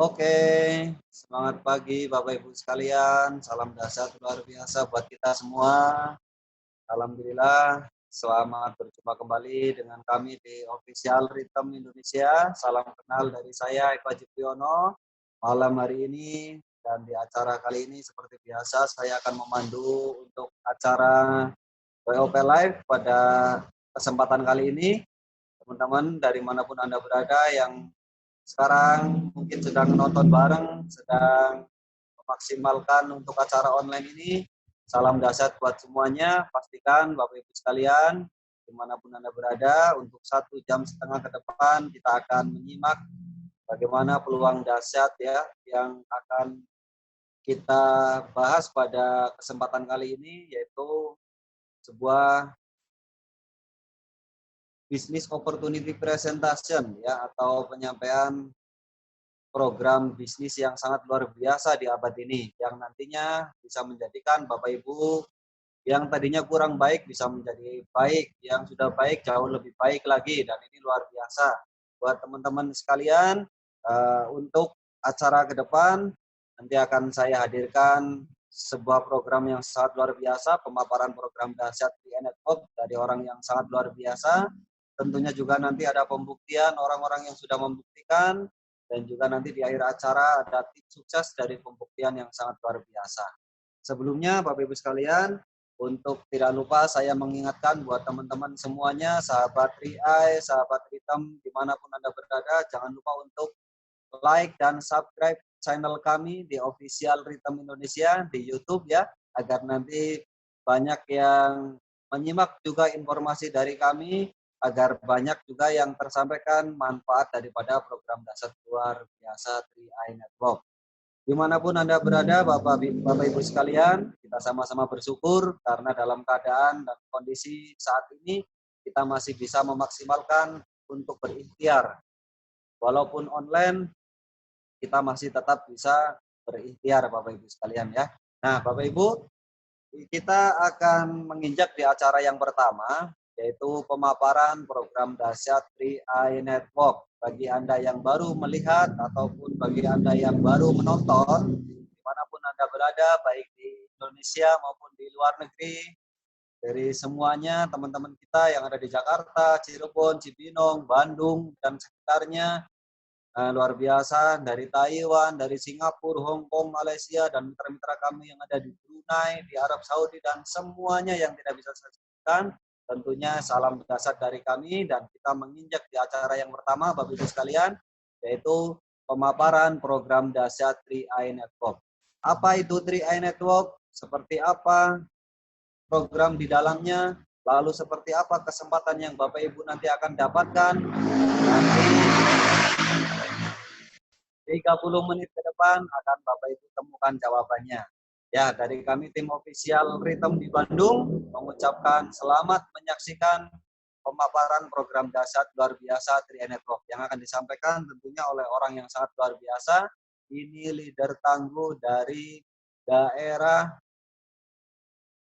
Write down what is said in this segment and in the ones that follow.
Oke, semangat pagi Bapak Ibu sekalian. Salam dahsyat luar biasa buat kita semua. Alhamdulillah, selamat berjumpa kembali dengan kami di Official Rhythm Indonesia. Salam kenal dari saya Eko Jipriono. Malam hari ini dan di acara kali ini seperti biasa saya akan memandu untuk acara WOP Live pada kesempatan kali ini. Teman-teman dari manapun Anda berada yang sekarang mungkin sedang nonton bareng, sedang memaksimalkan untuk acara online ini. Salam dahsyat buat semuanya. Pastikan Bapak Ibu sekalian, dimanapun Anda berada, untuk 1,5 jam ke depan kita akan menyimak bagaimana peluang dahsyat ya yang akan kita bahas pada kesempatan kali ini, yaitu sebuah business opportunity presentation ya, atau penyampaian program bisnis yang sangat luar biasa di abad ini, yang nantinya bisa menjadikan Bapak Ibu yang tadinya kurang baik bisa menjadi baik, yang sudah baik jauh lebih baik lagi, dan ini luar biasa buat teman-teman sekalian. Untuk acara ke depan nanti akan saya hadirkan sebuah program yang sangat luar biasa, pemaparan program dahsyat di Network dari orang yang sangat luar biasa. Tentunya juga nanti ada pembuktian orang-orang yang sudah membuktikan, dan juga nanti di akhir acara ada tips sukses dari pembuktian yang sangat luar biasa. Sebelumnya Bapak Ibu sekalian, untuk tidak lupa saya mengingatkan buat teman-teman semuanya, sahabat Riai, sahabat Ritem, dimanapun Anda berada, jangan lupa untuk like dan subscribe channel kami di Official Ritem Indonesia di YouTube ya, agar nanti banyak yang menyimak juga informasi dari kami, agar banyak juga yang tersampaikan manfaat daripada program dasar luar biasa 3i Network. Dimanapun Anda berada, Bapak Ibu sekalian, kita sama-sama bersyukur karena dalam keadaan dan kondisi saat ini kita masih bisa memaksimalkan untuk berikhtiar. Walaupun online, kita masih tetap bisa berikhtiar Bapak Ibu sekalian ya. Nah Bapak Ibu, kita akan menginjak di acara yang pertama, yaitu pemaparan program dahsyat 3i Network. Bagi Anda yang baru melihat ataupun bagi Anda yang baru menonton, dimanapun Anda berada, baik di Indonesia maupun di luar negeri, dari semuanya teman-teman kita yang ada di Jakarta, Cirebon, Cibinong, Bandung, dan sekitarnya, luar biasa, dari Taiwan, dari Singapura, Hong Kong, Malaysia, dan mitra-mitra kami yang ada di Brunei, di Arab Saudi, dan semuanya yang tidak bisa saya sebutkan. Tentunya salam dahsyat dari kami, dan kita menginjak di acara yang pertama Bapak Ibu sekalian, yaitu pemaparan program dahsyat 3i Network. Apa itu 3i Network? Seperti apa program di dalamnya? Lalu seperti apa kesempatan yang Bapak Ibu nanti akan dapatkan? Nanti 30 menit ke depan akan Bapak Ibu temukan jawabannya. Ya, dari kami tim official Rhythm di Bandung mengucapkan selamat menyaksikan pemaparan program dahsyat luar biasa 3i Network yang akan disampaikan tentunya oleh orang yang sangat luar biasa. Ini leader tangguh dari daerah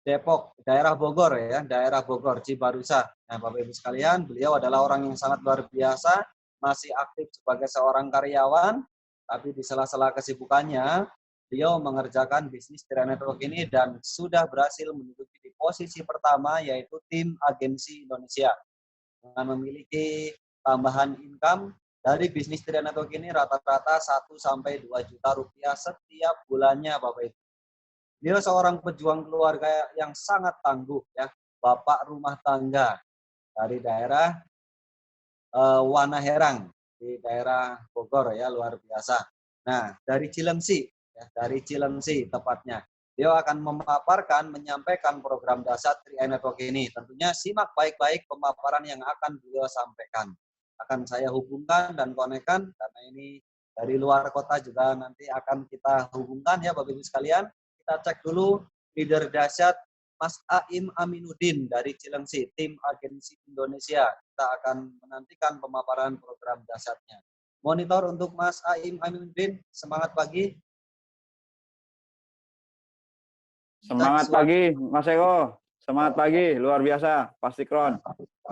Depok, daerah Bogor ya, daerah Bogor, Cibarusa. Nah, Bapak Ibu sekalian, beliau adalah orang yang sangat luar biasa, masih aktif sebagai seorang karyawan, tapi di sela-sela kesibukannya, beliau mengerjakan bisnis 3i Network ini dan sudah berhasil menduduki di posisi pertama, yaitu tim agensi Indonesia. Dengan memiliki tambahan income dari bisnis 3i Network ini rata-rata 1-2 juta rupiah setiap bulannya, Bapak Ibu. Dia seorang pejuang keluarga yang sangat tangguh ya, bapak rumah tangga dari daerah Wanaherang di daerah Bogor ya, luar biasa. Nah, dari Cilengsi ya, dari Cilengsi tepatnya. Dia akan memaparkan, menyampaikan program dahsyat 3i Network ini. Tentunya simak baik-baik pemaparan yang akan beliau sampaikan. Akan saya hubungkan dan konekkan karena ini dari luar kota juga nanti akan kita hubungkan ya Bapak Ibu sekalian. Kita cek dulu leader dahsyat Mas Aim Aminuddin dari Cilengsi, tim agensi Indonesia. Kita akan menantikan pemaparan program dahsyatnya. Monitor untuk Mas Aim Aminuddin, semangat pagi. Semangat pagi, Mas Eko. Semangat pagi, luar biasa, pasti Kron.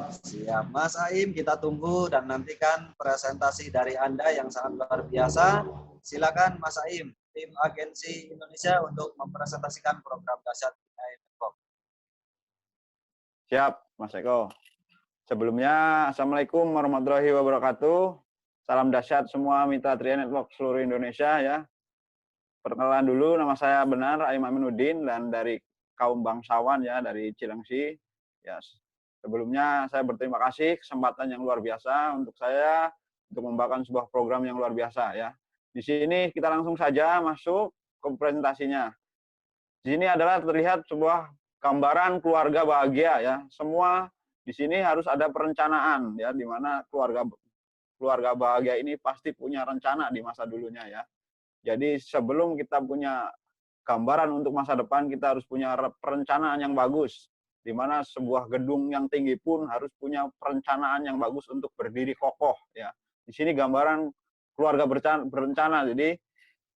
Siap, Mas Aim, kita tunggu dan nantikan presentasi dari Anda yang sangat luar biasa. Silakan Mas Aim, tim agensi Indonesia untuk mempresentasikan program dahsyat IAI Network. Siap, Mas Eko. Sebelumnya, Assalamualaikum warahmatullahi wabarakatuh. Salam dahsyat semua mitra Tria Network seluruh Indonesia ya. Perkenalan dulu, nama saya benar Aim Aminuddin dan dari kaum bangsawan ya, dari Cilengsi. Ya, sebelumnya saya berterima kasih kesempatan yang luar biasa untuk saya untuk membawakan sebuah program yang luar biasa ya. Di sini kita langsung saja masuk ke presentasinya. Di sini adalah terlihat sebuah gambaran keluarga bahagia ya. Semua di sini harus ada perencanaan ya, di mana keluarga bahagia ini pasti punya rencana di masa dulunya ya. Jadi sebelum kita punya gambaran untuk masa depan, kita harus punya perencanaan yang bagus. Di mana sebuah gedung yang tinggi pun harus punya perencanaan yang bagus untuk berdiri kokoh. Ya, di sini gambaran keluarga berencana. Jadi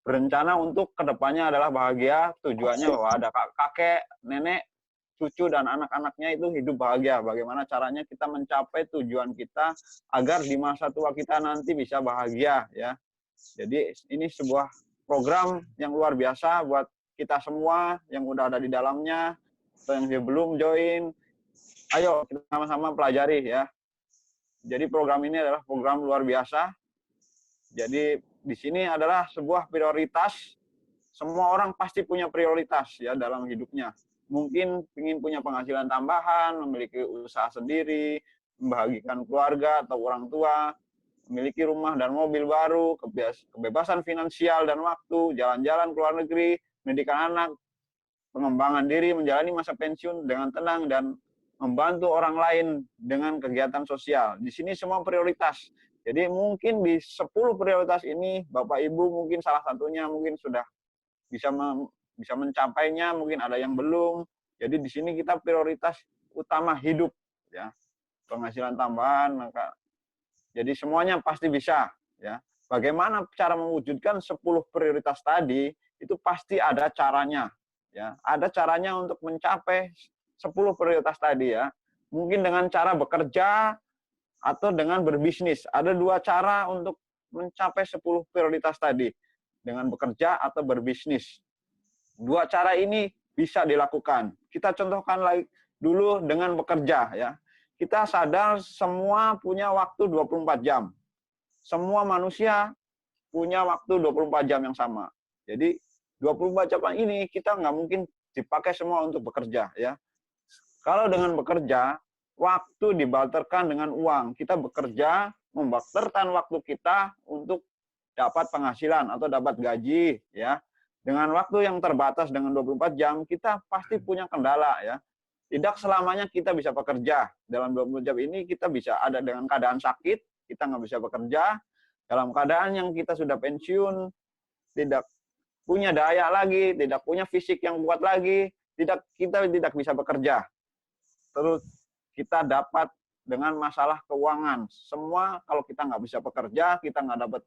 berencana untuk kedepannya adalah bahagia. Tujuannya bahwa ada kakek, nenek, cucu dan anak-anaknya itu hidup bahagia. Bagaimana caranya kita mencapai tujuan kita agar di masa tua kita nanti bisa bahagia. Ya, jadi ini sebuah program yang luar biasa buat kita semua yang udah ada di dalamnya atau yang belum join. Ayo kita sama-sama pelajari ya. Jadi program ini adalah program luar biasa. Jadi di sini adalah sebuah prioritas. Semua orang pasti punya prioritas ya dalam hidupnya. Mungkin ingin punya penghasilan tambahan, memiliki usaha sendiri, membahagiakan keluarga atau orang tua, memiliki rumah dan mobil baru, kebebasan finansial dan waktu, jalan-jalan ke luar negeri, pendidikan anak, pengembangan diri, menjalani masa pensiun dengan tenang, dan membantu orang lain dengan kegiatan sosial. Di sini semua prioritas. Jadi mungkin di 10 prioritas ini, Bapak Ibu mungkin salah satunya mungkin sudah bisa mencapainya, mungkin ada yang belum. Jadi di sini kita prioritas utama hidup, ya, penghasilan tambahan, maka jadi semuanya pasti bisa, ya. Bagaimana cara mewujudkan 10 prioritas tadi, itu pasti ada caranya, ya. Ada caranya untuk mencapai 10 prioritas tadi ya. Mungkin dengan cara bekerja atau dengan berbisnis. Ada 2 cara untuk mencapai 10 prioritas tadi, dengan bekerja atau berbisnis. 2 cara ini bisa dilakukan. Kita contohkan lagi dulu dengan bekerja ya. Kita sadar semua punya waktu 24 jam. Semua manusia punya waktu 24 jam yang sama. Jadi 24 jam ini kita nggak mungkin dipakai semua untuk bekerja ya. Kalau dengan bekerja, waktu dibarterkan dengan uang. Kita bekerja, membarterkan waktu kita untuk dapat penghasilan atau dapat gaji ya. Dengan waktu yang terbatas dengan 24 jam, kita pasti punya kendala ya. Tidak selamanya kita bisa bekerja. Dalam 24 jam ini kita bisa ada dengan keadaan sakit, kita nggak bisa bekerja. Dalam keadaan yang kita sudah pensiun, tidak punya daya lagi, tidak punya fisik yang kuat lagi, kita tidak bisa bekerja. Terus kita dapat dengan masalah keuangan. Semua kalau kita nggak bisa bekerja, kita nggak dapat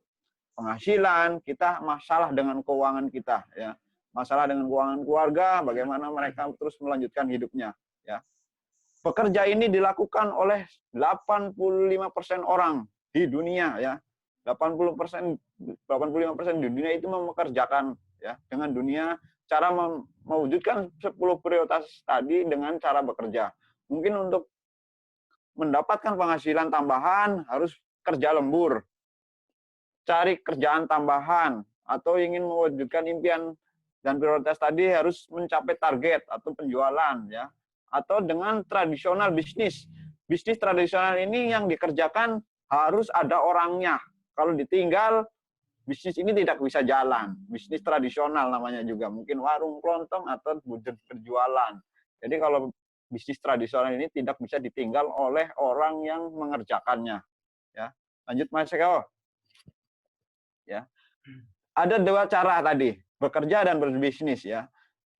penghasilan, kita masalah dengan keuangan kita. Ya. Masalah dengan keuangan keluarga, bagaimana mereka terus melanjutkan hidupnya. Ya. Pekerja ini dilakukan oleh 85% orang di dunia ya. 85% di dunia itu mempekerjakan ya dengan dunia cara mewujudkan 10 prioritas tadi dengan cara bekerja. Mungkin untuk mendapatkan penghasilan tambahan harus kerja lembur. Cari kerjaan tambahan atau ingin mewujudkan impian dan prioritas tadi harus mencapai target atau penjualan ya. Atau dengan tradisional bisnis. Bisnis tradisional ini yang dikerjakan harus ada orangnya. Kalau ditinggal, bisnis ini tidak bisa jalan. Bisnis tradisional namanya juga. Mungkin warung kelontong atau berjualan. Jadi kalau bisnis tradisional ini tidak bisa ditinggal oleh orang yang mengerjakannya. Ya. Lanjut Mas Eko. Ya. Ada 2 cara tadi, bekerja dan berbisnis ya.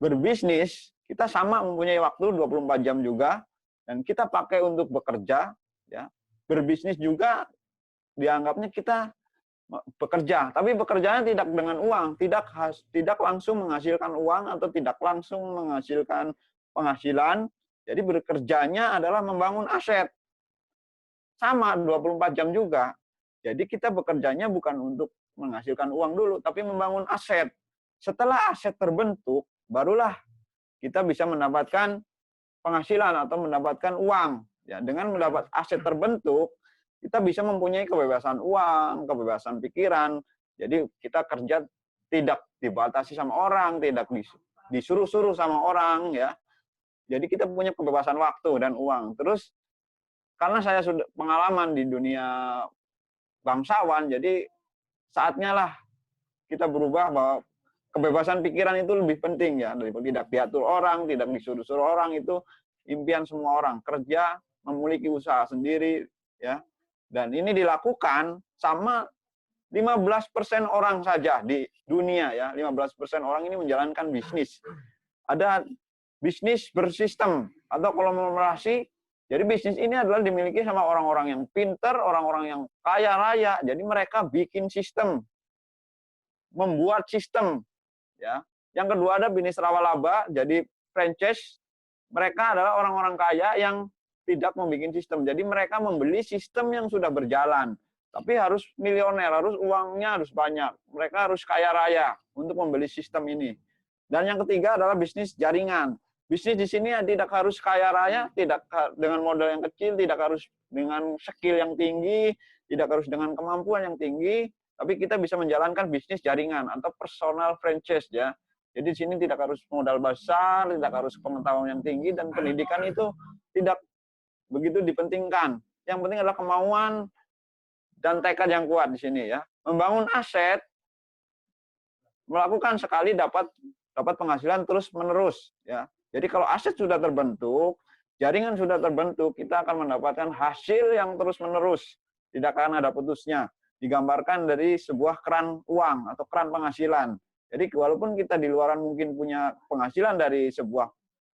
Berbisnis kita sama mempunyai waktu 24 jam juga dan kita pakai untuk bekerja ya. Berbisnis juga dianggapnya kita bekerja, tapi bekerjanya tidak dengan uang, tidak langsung menghasilkan uang atau tidak langsung menghasilkan penghasilan, Jadi bekerjanya adalah membangun aset. Sama 24 jam juga. Jadi kita bekerjanya bukan untuk menghasilkan uang dulu, tapi membangun aset. Setelah aset terbentuk, barulah kita bisa mendapatkan penghasilan atau mendapatkan uang. Ya, dengan mendapat aset terbentuk, kita bisa mempunyai kebebasan uang, kebebasan pikiran. Jadi kita kerja tidak dibatasi sama orang, tidak disuruh-suruh sama orang, ya. Jadi kita punya kebebasan waktu dan uang. Terus karena saya sudah pengalaman di dunia bangsawan, jadi saatnya lah kita berubah bahwa kebebasan pikiran itu lebih penting ya, daripada tidak diatur orang, tidak disuruh-suruh orang. Itu impian semua orang, kerja, memiliki usaha sendiri, ya. Dan ini dilakukan sama 15% orang saja di dunia, ya. 15% orang ini menjalankan bisnis. Ada bisnis bersistem atau konglomerasi. Jadi bisnis ini adalah dimiliki sama orang-orang yang pintar, orang-orang yang kaya raya. Jadi mereka bikin sistem, membuat sistem, ya. Yang kedua ada bisnis rawa-laba, jadi franchise. Mereka adalah orang-orang kaya yang tidak membuat sistem. Jadi mereka membeli sistem yang sudah berjalan. Tapi harus milioner, harus uangnya harus banyak. Mereka harus kaya raya untuk membeli sistem ini. Dan yang ketiga adalah bisnis jaringan. Bisnis di sini tidak harus kaya raya, tidak dengan modal yang kecil, tidak harus dengan skill yang tinggi, tidak harus dengan kemampuan yang tinggi, tapi kita bisa menjalankan bisnis jaringan atau personal franchise, ya. Jadi di sini tidak harus modal besar, tidak harus pengetahuan yang tinggi, dan pendidikan itu tidak begitu dipentingkan. Yang penting adalah kemauan dan tekad yang kuat di sini, ya. Membangun aset, melakukan sekali dapat penghasilan terus menerus, ya. Jadi kalau aset sudah terbentuk, jaringan sudah terbentuk, kita akan mendapatkan hasil yang terus menerus, tidak akan ada putusnya. Digambarkan dari sebuah keran uang atau keran penghasilan. Jadi walaupun kita di luaran mungkin punya penghasilan dari sebuah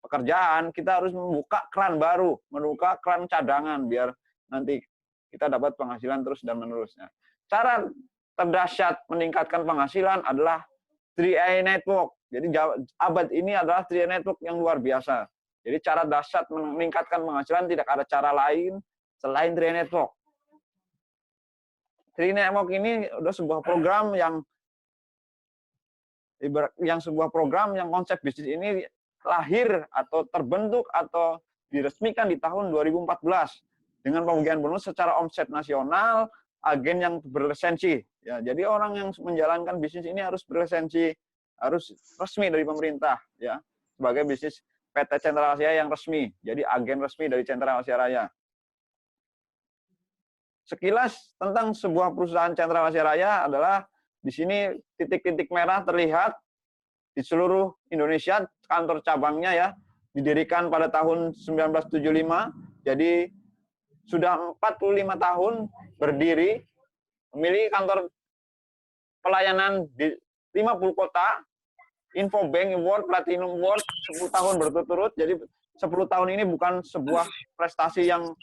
pekerjaan, kita harus membuka keran baru, membuka keran cadangan biar nanti kita dapat penghasilan terus dan menerusnya. Cara terdahsyat meningkatkan penghasilan adalah 3i Network. Jadi abad ini adalah 3i Network yang luar biasa. Jadi cara dahsyat meningkatkan penghasilan tidak ada cara lain selain 3i Network. 3i Network ini udah sebuah program yang konsep bisnis ini lahir atau terbentuk atau diresmikan di tahun 2014 dengan pembagian bonus secara omset nasional, agen yang berlisensi. Ya, jadi orang yang menjalankan bisnis ini harus berlisensi, harus resmi dari pemerintah, ya, sebagai bisnis PT Central Asia yang resmi, jadi agen resmi dari Central Asia Raya. Sekilas tentang sebuah perusahaan Central Asia Raya adalah di sini titik-titik merah terlihat di seluruh Indonesia, kantor cabangnya, ya, didirikan pada tahun 1975, jadi sudah 45 tahun berdiri, memiliki kantor pelayanan di 50 kota, Infobank Award, Platinum Award, 10 tahun berturut-turut. Jadi 10 tahun ini bukan sebuah prestasi yang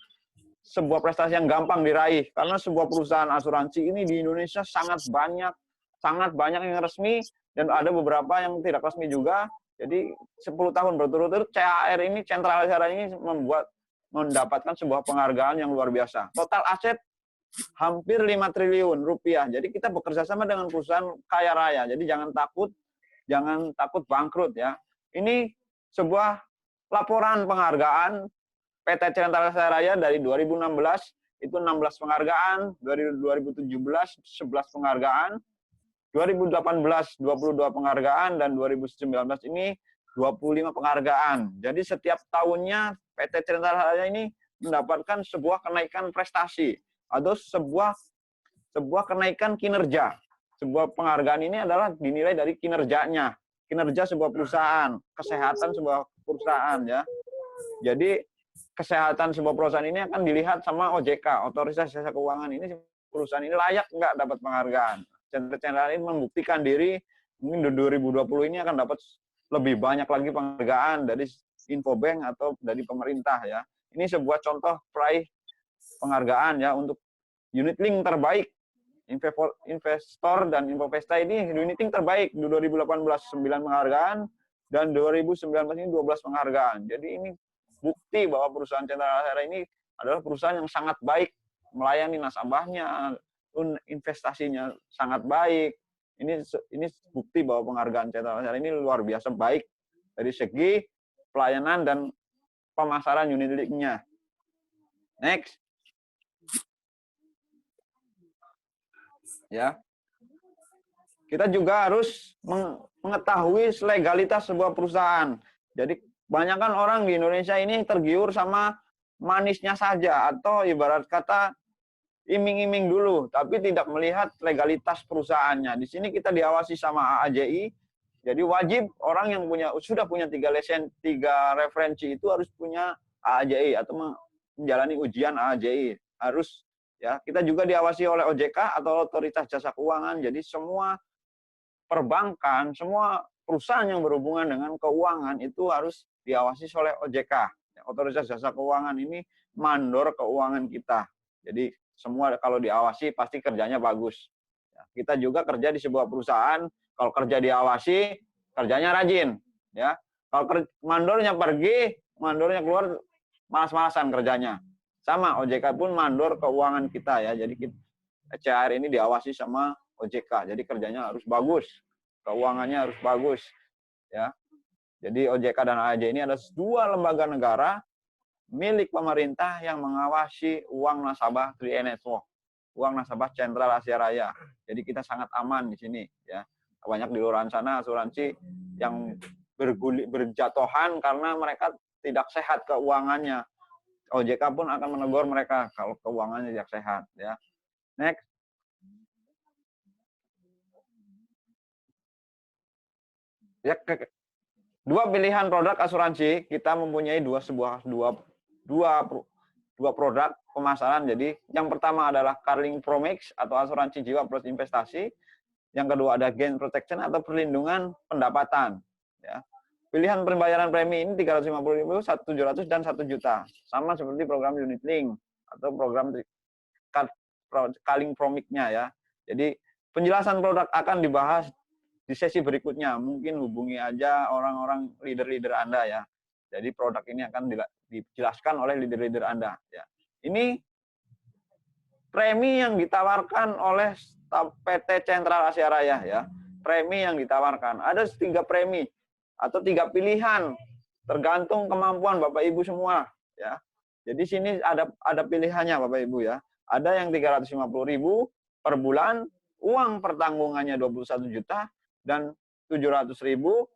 gampang diraih, karena sebuah perusahaan asuransi ini di Indonesia sangat banyak yang resmi dan ada beberapa yang tidak resmi juga. Jadi 10 tahun berturut-turut CAR ini, Central Asia Raya ini mendapatkan sebuah penghargaan yang luar biasa. Total aset hampir 5 triliun rupiah. Jadi kita bekerja sama dengan perusahaan kaya raya. Jadi jangan takut bangkrut, ya. Ini sebuah laporan penghargaan PT Central Asia Raya dari 2016, itu 16 penghargaan, dari 2017 11 penghargaan, 2018 22 penghargaan, dan 2019 ini 25 penghargaan. Jadi setiap tahunnya PT Central Asia Raya ini mendapatkan sebuah kenaikan prestasi atau sebuah kenaikan kinerja. Sebuah penghargaan ini adalah dinilai dari kinerjanya, kinerja sebuah perusahaan, kesehatan sebuah perusahaan, ya. Jadi kesehatan sebuah perusahaan ini akan dilihat sama OJK, Otoritas Jasa Keuangan. Ini perusahaan ini layak nggak dapat penghargaan. Central ini membuktikan diri, mungkin 2020 ini akan dapat lebih banyak lagi penghargaan dari Infobank atau dari pemerintah, ya. Ini sebuah contoh peraih penghargaan, ya, untuk unit link terbaik. Investor dan Infovesta ini unit link terbaik di 2018 9 penghargaan dan 2019 ini 12 penghargaan. Jadi ini bukti bahwa perusahaan Cendral Asyara ini adalah perusahaan yang sangat baik melayani nasabahnya, investasinya sangat baik. Ini bukti bahwa penghargaan Cendral Asyara ini luar biasa baik dari segi pelayanan dan pemasaran unit link-nya. Next. Ya. Kita juga harus mengetahui legalitas sebuah perusahaan. Jadi banyakkan orang di Indonesia ini tergiur sama manisnya saja, atau ibarat kata iming-iming dulu, tapi tidak melihat legalitas perusahaannya. Di sini kita diawasi sama AAJI, jadi wajib orang yang sudah punya 3 referensi itu harus punya AAJI atau menjalani ujian AAJI. Harus, ya. Kita juga diawasi oleh OJK atau Otoritas Jasa Keuangan. Jadi semua perbankan, semua perusahaan yang berhubungan dengan keuangan itu harus diawasi oleh OJK. Otoritas Jasa Keuangan ini mandor keuangan kita. Jadi semua kalau diawasi pasti kerjanya bagus. Kita juga kerja di sebuah perusahaan, kalau kerja diawasi, kerjanya rajin. Ya, kalau mandornya pergi, mandornya keluar, malas-malasan kerjanya. Sama, OJK pun mandor keuangan kita ya. Jadi CHR ini diawasi sama OJK. Jadi kerjanya harus bagus, keuangannya harus bagus. Ya, jadi OJK dan AAJ ini adalah 2 lembaga negara milik pemerintah yang mengawasi uang nasabah 3 Network, uang nasabah Cendral Asia Raya. Jadi kita sangat aman di sini. Ya, banyak di luar sana asuransi yang berjatuhan karena mereka tidak sehat keuangannya. OJK pun akan menegur mereka kalau keuangannya tidak sehat. Ya, next. Ya, 2 pilihan produk asuransi, kita mempunyai dua produk pemasaran. Jadi yang pertama adalah Carling Promix atau asuransi jiwa plus investasi. Yang kedua ada Gain Protection atau perlindungan pendapatan. Ya. Pilihan pembayaran premi ini 350.000, 1.700 dan 1 juta. Sama seperti program unit link atau program Carling Promix-nya ya. Jadi penjelasan produk akan dibahas di sesi berikutnya. Mungkin hubungi aja orang-orang leader-leader Anda ya. Jadi produk ini akan dijelaskan oleh leader-leader Anda ya. Ini premi yang ditawarkan oleh PT Cendral Asia Raya ya. Premi yang ditawarkan. Ada 3 premi atau 3 pilihan tergantung kemampuan Bapak Ibu semua ya. Jadi sini ada pilihannya Bapak Ibu ya. Ada yang 350.000 per bulan, uang pertanggungannya 21 juta dan 700.000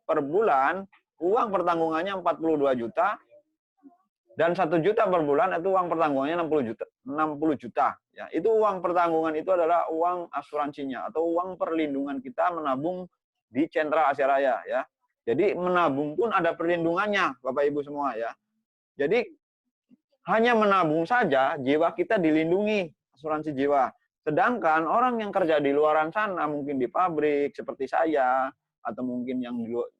per bulan, uang pertanggungannya 42 juta dan 1 juta per bulan itu uang pertanggungannya 60 juta. Ya, itu uang pertanggungan itu adalah uang asuransinya atau uang perlindungan kita menabung di Cendral Asia Raya ya. Jadi menabung pun ada perlindungannya Bapak Ibu semua ya. Jadi hanya menabung saja jiwa kita dilindungi asuransi jiwa. Sedangkan orang yang kerja di luaran sana, mungkin di pabrik seperti saya, atau mungkin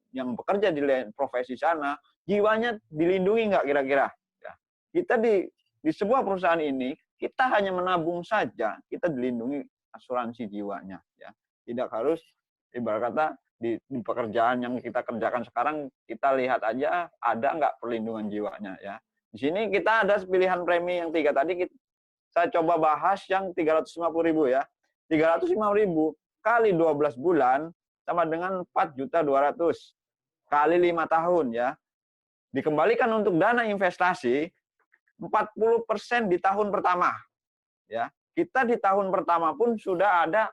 yang bekerja di profesi sana, jiwanya dilindungi nggak kira-kira? Ya. Kita di sebuah perusahaan ini, kita hanya menabung saja, kita dilindungi asuransi jiwanya. Ya. Tidak harus, ibarat kata, di pekerjaan yang kita kerjakan sekarang, kita lihat aja ada nggak perlindungan jiwanya. Ya. Di sini kita ada pilihan premi yang 3 tadi, saya coba bahas yang 350.000 ya. 350.000 kali 12 bulan sama dengan 4.200.000 kali 5 tahun ya. Dikembalikan untuk dana investasi 40% di tahun pertama. Ya. Kita di tahun pertama pun sudah ada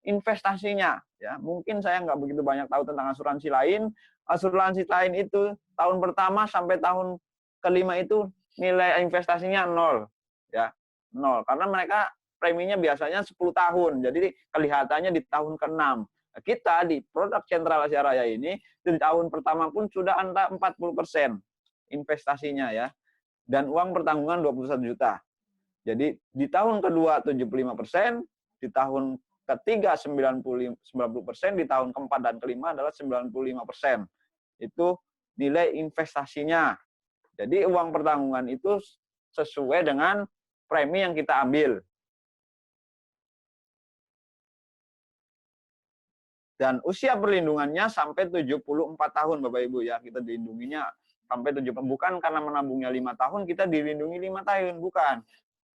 investasinya ya. Mungkin saya nggak begitu banyak tahu tentang asuransi lain. Asuransi lain itu tahun pertama sampai tahun kelima itu nilai investasinya 0 ya. 0 karena mereka preminya biasanya 10 tahun. Jadi kelihatannya di tahun ke-6. Nah, kita di produk Cendral Asia Raya ini di tahun pertama pun sudah antara 40% investasinya ya. Dan uang pertanggungan 21 juta. Jadi di tahun kedua 75%, di tahun ketiga 90%, di tahun keempat dan kelima adalah 95%. Itu nilai investasinya. Jadi uang pertanggungan itu sesuai dengan premi yang kita ambil. Dan usia perlindungannya sampai 74 tahun Bapak Ibu ya. Kita dilindunginya sampai 7, bukan karena menabungnya 5 tahun kita dilindungi 5 tahun, bukan.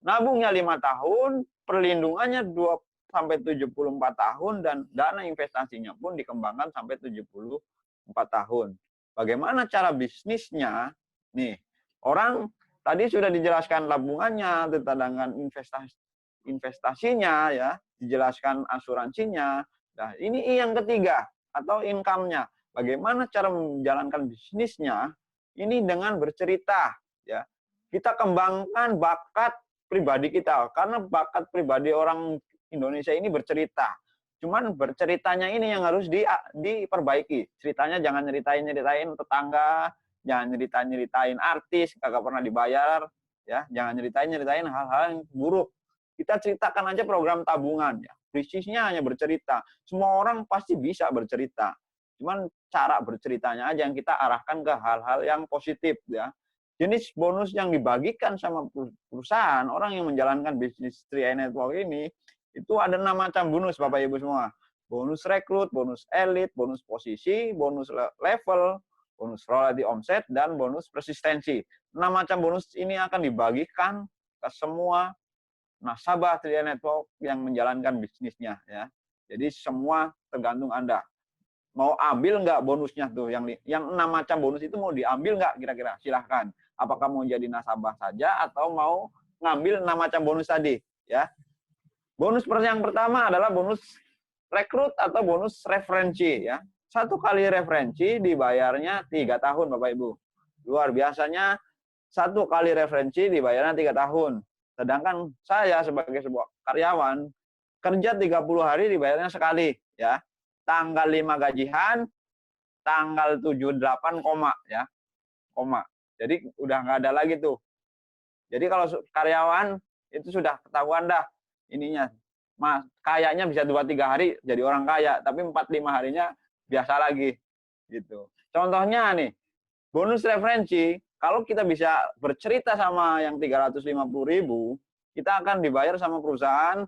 Nabungnya 5 tahun, perlindungannya 2 sampai 74 tahun, dan dana investasinya pun dikembangkan sampai 74 tahun. Bagaimana cara bisnisnya? Nih, orang tadi sudah dijelaskan tabungannya, cadangan investasinya, ya, dijelaskan asuransinya. Nah, ini yang ketiga atau income-nya. Bagaimana cara menjalankan bisnisnya? Ini dengan bercerita, ya. Kita kembangkan bakat pribadi kita, karena bakat pribadi orang Indonesia ini bercerita. Cuman berceritanya ini yang harus diperbaiki. Ceritanya jangan nyeritain tetangga, jangan nyeritain artis kagak pernah dibayar, ya. Jangan nyeritain hal-hal yang buruk. Kita ceritakan aja program tabungan, ya. Bisnisnya hanya bercerita. Semua orang pasti bisa bercerita. Cuman cara berceritanya aja yang kita arahkan ke hal-hal yang positif, ya. Jenis bonus yang dibagikan sama perusahaan, orang yang menjalankan bisnis 3i Network ini, itu ada 6 macam bonus, Bapak Ibu semua. Bonus rekrut, bonus elit, bonus posisi, bonus level, bonus royalty omset, dan bonus persistensi. 6 macam bonus ini akan dibagikan ke semua nasabah 3i Network yang menjalankan bisnisnya, ya. Jadi semua tergantung Anda. Mau ambil nggak bonusnya tuh, yang 6 macam bonus itu mau diambil nggak kira-kira? Silahkan. Apakah mau jadi nasabah saja atau mau ngambil 6 macam bonus tadi, ya. Bonus yang pertama adalah bonus rekrut atau bonus referensi, ya. 1 kali referensi dibayarnya 3 tahun, Bapak Ibu. Luar biasanya 1 kali referensi dibayarnya 3 tahun. Sedangkan saya sebagai sebuah karyawan kerja 30 hari dibayarnya sekali, ya. Tanggal 5 gajian, tanggal 7, 8, koma, ya. Koma. Jadi udah nggak ada lagi tuh. Jadi kalau karyawan itu sudah ketahuan dah ininya. Kayaknya bisa 2-3 hari jadi orang kaya, tapi 4-5 harinya biasa lagi. Gitu. Contohnya nih, bonus referensi, kalau kita bisa bercerita sama yang 350.000, kita akan dibayar sama perusahaan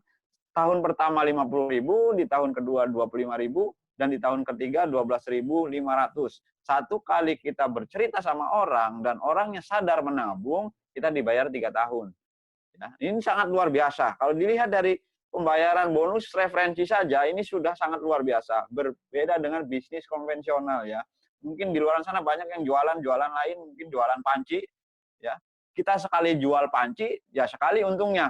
tahun pertama 50.000, di tahun kedua 25.000, dan di tahun ketiga 12.500. 1 kali kita bercerita sama orang dan orangnya sadar menabung, kita dibayar 3 tahun. Ya, ini sangat luar biasa. Kalau dilihat dari pembayaran bonus referensi saja, ini sudah sangat luar biasa. Berbeda dengan bisnis konvensional, ya. Mungkin di luar sana banyak yang jualan lain, mungkin jualan panci, ya. Kita sekali jual panci, ya sekali untungnya.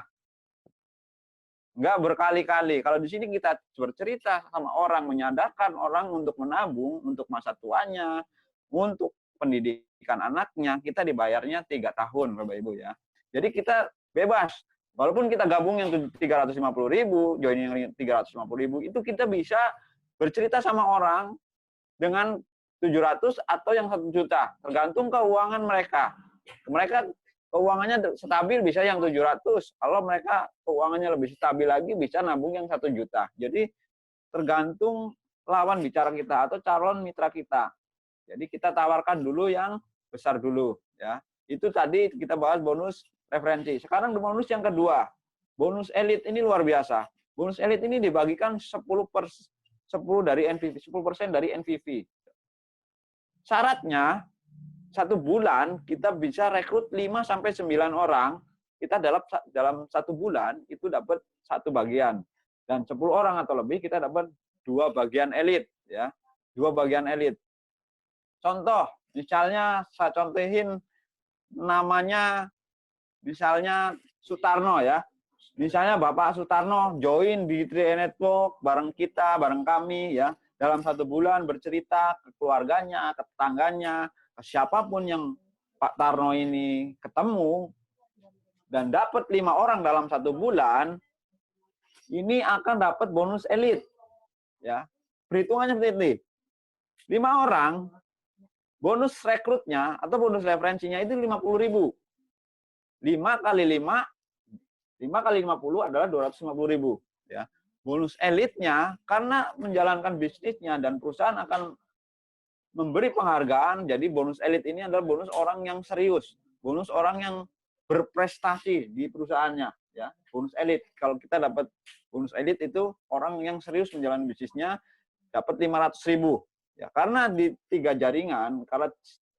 Enggak berkali-kali. Kalau di sini kita bercerita sama orang, menyadarkan orang untuk menabung, untuk masa tuanya, untuk pendidikan anaknya, kita dibayarnya 3 tahun, Bapak Ibu, ya. Jadi kita bebas. Walaupun kita gabung yang 350.000, join yang 350.000, itu kita bisa bercerita sama orang dengan 700 atau yang 1 juta, tergantung keuangan mereka. Mereka keuangannya stabil bisa yang 700. Kalau mereka keuangannya lebih stabil lagi bisa nabung yang 1 juta. Jadi tergantung lawan bicara kita atau calon mitra kita. Jadi kita tawarkan dulu yang besar dulu, ya. Itu tadi kita bahas bonus referensi. Sekarang bonus yang kedua. Bonus elit ini luar biasa. Bonus elit ini dibagikan 10% dari NPV. Syaratnya 1 bulan kita bisa rekrut 5 sampai 9 orang, kita dalam 1 bulan itu dapat 1 bagian. Dan 10 orang atau lebih kita dapat 2 bagian elit, ya. 2 bagian elit. Contoh, misalnya saya contohin namanya misalnya Sutarno, ya. Misalnya Bapak Sutarno join di 3i Network bareng kita, bareng kami, ya. Dalam 1 bulan bercerita ke keluarganya, ke tetangganya, siapapun yang Pak Tarno ini ketemu dan dapat 5 orang dalam 1 bulan, ini akan dapat bonus elit, ya. Perhitungannya seperti ini. 5 orang, bonus rekrutnya atau bonus referensinya itu 50.000. 5 kali 5 kali 50 adalah 250.000, ya. Bonus elitnya karena menjalankan bisnisnya dan perusahaan akan memberi penghargaan, jadi bonus elit ini adalah bonus orang yang serius, bonus orang yang berprestasi di perusahaannya, ya. Bonus elit, kalau kita dapat bonus elit itu orang yang serius menjalankan bisnisnya dapat 500.000, ya. Karena di 3 jaringan, kalau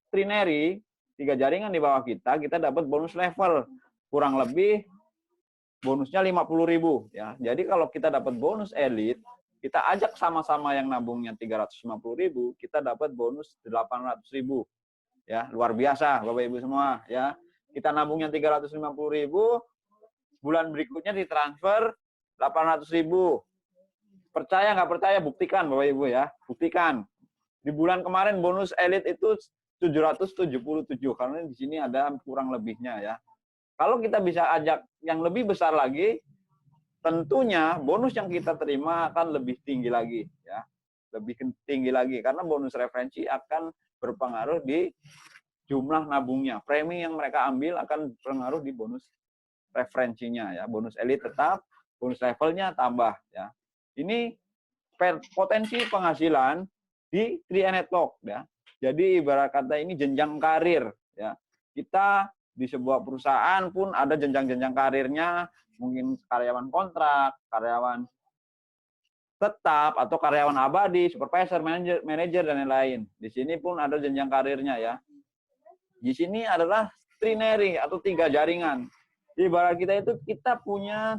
trinary tiga jaringan di bawah kita dapat bonus level. Kurang lebih bonusnya 50.000 ya. Jadi kalau kita dapat bonus elit, kita ajak sama-sama yang nabungnya 350.000, kita dapat bonus 800.000. Ya, luar biasa Bapak Ibu semua ya. Kita nabungnya 350.000, bulan berikutnya ditransfer 800.000. Percaya nggak percaya, buktikan Bapak Ibu ya, buktikan. Di bulan kemarin bonus elit itu 777, karena di sini ada kurang lebihnya ya. Kalau kita bisa ajak yang lebih besar lagi, tentunya bonus yang kita terima akan lebih tinggi lagi ya. Lebih tinggi lagi, karena bonus referensi akan berpengaruh di jumlah nabungnya. Premi yang mereka ambil akan berpengaruh di bonus referensinya ya. Bonus elit tetap, bonus levelnya tambah ya. Ini potensi penghasilan di 3 Network ya. Jadi ibarat kata ini jenjang karir ya. Kita di sebuah perusahaan pun ada jenjang-jenjang karirnya, mungkin karyawan kontrak, karyawan tetap atau karyawan abadi, supervisor, manajer dan lain-lain. Di sini pun ada jenjang karirnya ya. Di sini adalah trinary atau 3 jaringan. Ibarat kita itu kita punya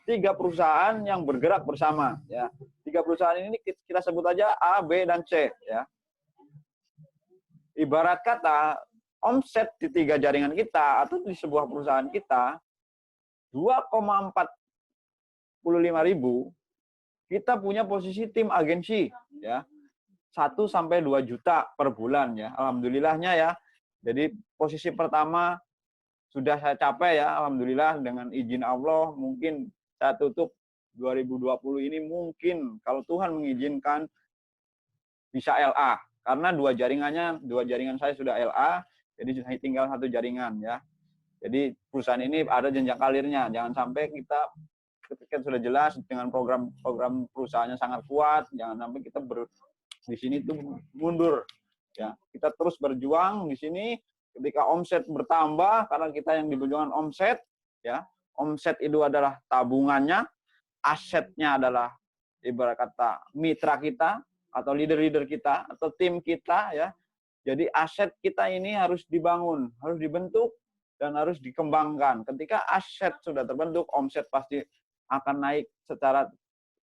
3 perusahaan yang bergerak bersama ya. 3 perusahaan ini kita sebut aja A, B, dan C ya. Ibarat kata omset di 3 jaringan kita atau di sebuah perusahaan kita 2,45.000, kita punya posisi tim agensi ya. 1 sampai 2 juta per bulan ya. Alhamdulillahnya ya. Jadi posisi pertama sudah saya capai ya, alhamdulillah, dengan izin Allah. Mungkin saya tutup 2020 ini, mungkin kalau Tuhan mengizinkan bisa LA, karena 2 jaringan saya sudah LA, jadi tinggal 1 jaringan ya. Jadi perusahaan ini ada jenjang karirnya, jangan sampai kita ketika sudah jelas dengan program perusahaannya sangat kuat, jangan sampai kita di sini tuh mundur ya. Kita terus berjuang di sini. Ketika omset bertambah, karena kita yang dibutuhkan omset, ya, omset itu adalah tabungannya, asetnya adalah ibarat kata mitra kita atau leader-leader kita atau tim kita, ya. Jadi aset kita ini harus dibangun, harus dibentuk dan harus dikembangkan. Ketika aset sudah terbentuk, omset pasti akan naik secara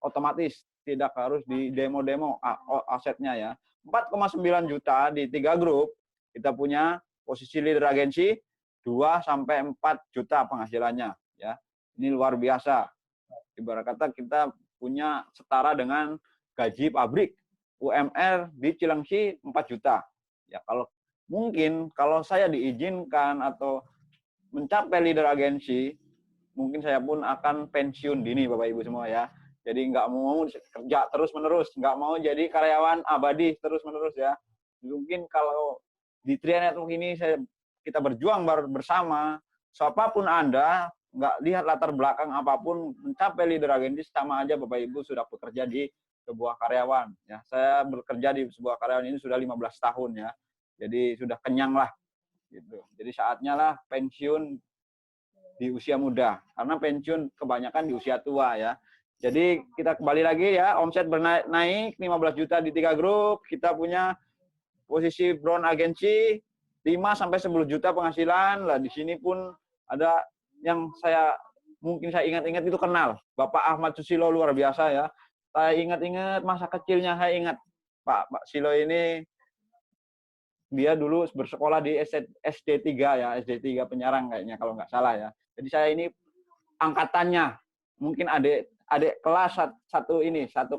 otomatis, tidak harus di demo-demo asetnya ya. 4,9 juta di 3 grup, kita punya posisi leader agensi 2 sampai 4 juta penghasilannya ya. Ini luar biasa. Ibarat kata kita punya setara dengan gaji pabrik UMR di Cilengsi 4 juta. Ya, kalau saya diizinkan atau mencapai leader agensi, mungkin saya pun akan pensiun dini Bapak Ibu semua ya. Jadi nggak mau kerja terus-menerus, nggak mau jadi karyawan abadi terus-menerus ya. Mungkin kalau di 3 Network ini kita berjuang bersama, siapapun Anda, nggak lihat latar belakang apapun, mencapai leader agensi sama aja Bapak Ibu sudah bekerja di sebuah karyawan. Ya, saya bekerja di sebuah karyawan ini sudah 15 tahun ya, jadi sudah kenyang lah. Gitu. Jadi saatnya lah pensiun di usia muda, karena pensiun kebanyakan di usia tua ya. Jadi kita kembali lagi ya, omset naik 15 juta di 3 grup, kita punya posisi brown agensi 5 sampai 10 juta penghasilan. Lah di sini pun ada yang mungkin saya ingat-ingat itu kenal Bapak Ahmad Susilo, luar biasa ya. Saya ingat-ingat masa kecilnya, saya ingat Pak Silo ini dia dulu bersekolah di SD 3 ya, SD 3 Penyarang kayaknya kalau nggak salah ya. Jadi saya ini angkatannya, mungkin adik kelas satu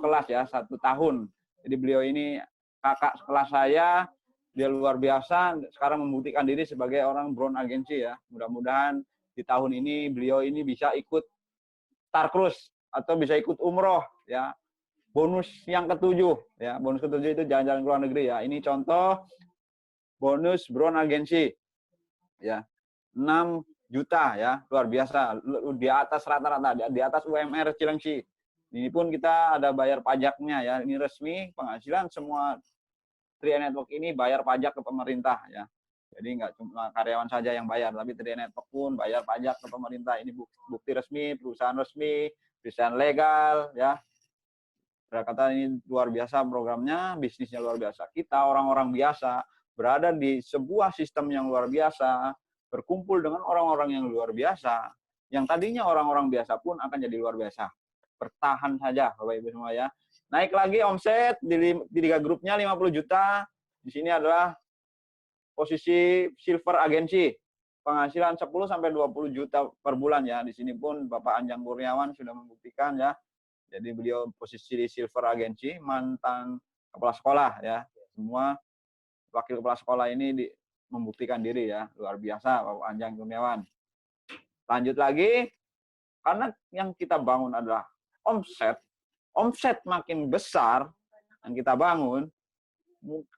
kelas ya, 1 tahun. Jadi beliau ini kakak sekelas saya, dia luar biasa, sekarang membuktikan diri sebagai orang brown agensi ya. Mudah-mudahan di tahun ini beliau ini bisa ikut Star Cruise atau bisa ikut umroh ya. Bonus yang ke-7 ya, bonus ke-7 itu jalan-jalan ke luar negeri ya. Ini contoh bonus brown agensi ya. 6 juta ya, luar biasa, di atas rata-rata, di atas UMR Cilengsi. Ini pun kita ada bayar pajaknya ya, ini resmi penghasilan semua 3 Network ini bayar pajak ke pemerintah ya. Jadi nggak cuma karyawan saja yang bayar, tapi 3 Network pun bayar pajak ke pemerintah. Ini bukti resmi, perusahaan legal ya. Berkata ini luar biasa programnya, bisnisnya luar biasa. Kita orang-orang biasa berada di sebuah sistem yang luar biasa, berkumpul dengan orang-orang yang luar biasa, yang tadinya orang-orang biasa pun akan jadi luar biasa. Bertahan saja, Bapak Ibu semua ya. Naik lagi omset di 3 grupnya 50 juta. Di sini adalah posisi silver agensi. Penghasilan 10 sampai 20 juta per bulan ya. Di sini pun Bapak Anjang Kurniawan sudah membuktikan ya. Jadi beliau posisi di silver agensi, mantan kepala sekolah ya. Semua wakil kepala sekolah ini membuktikan diri ya. Luar biasa Bapak Anjang Kurniawan. Lanjut lagi, karena yang kita bangun adalah omset. Omset makin besar yang kita bangun,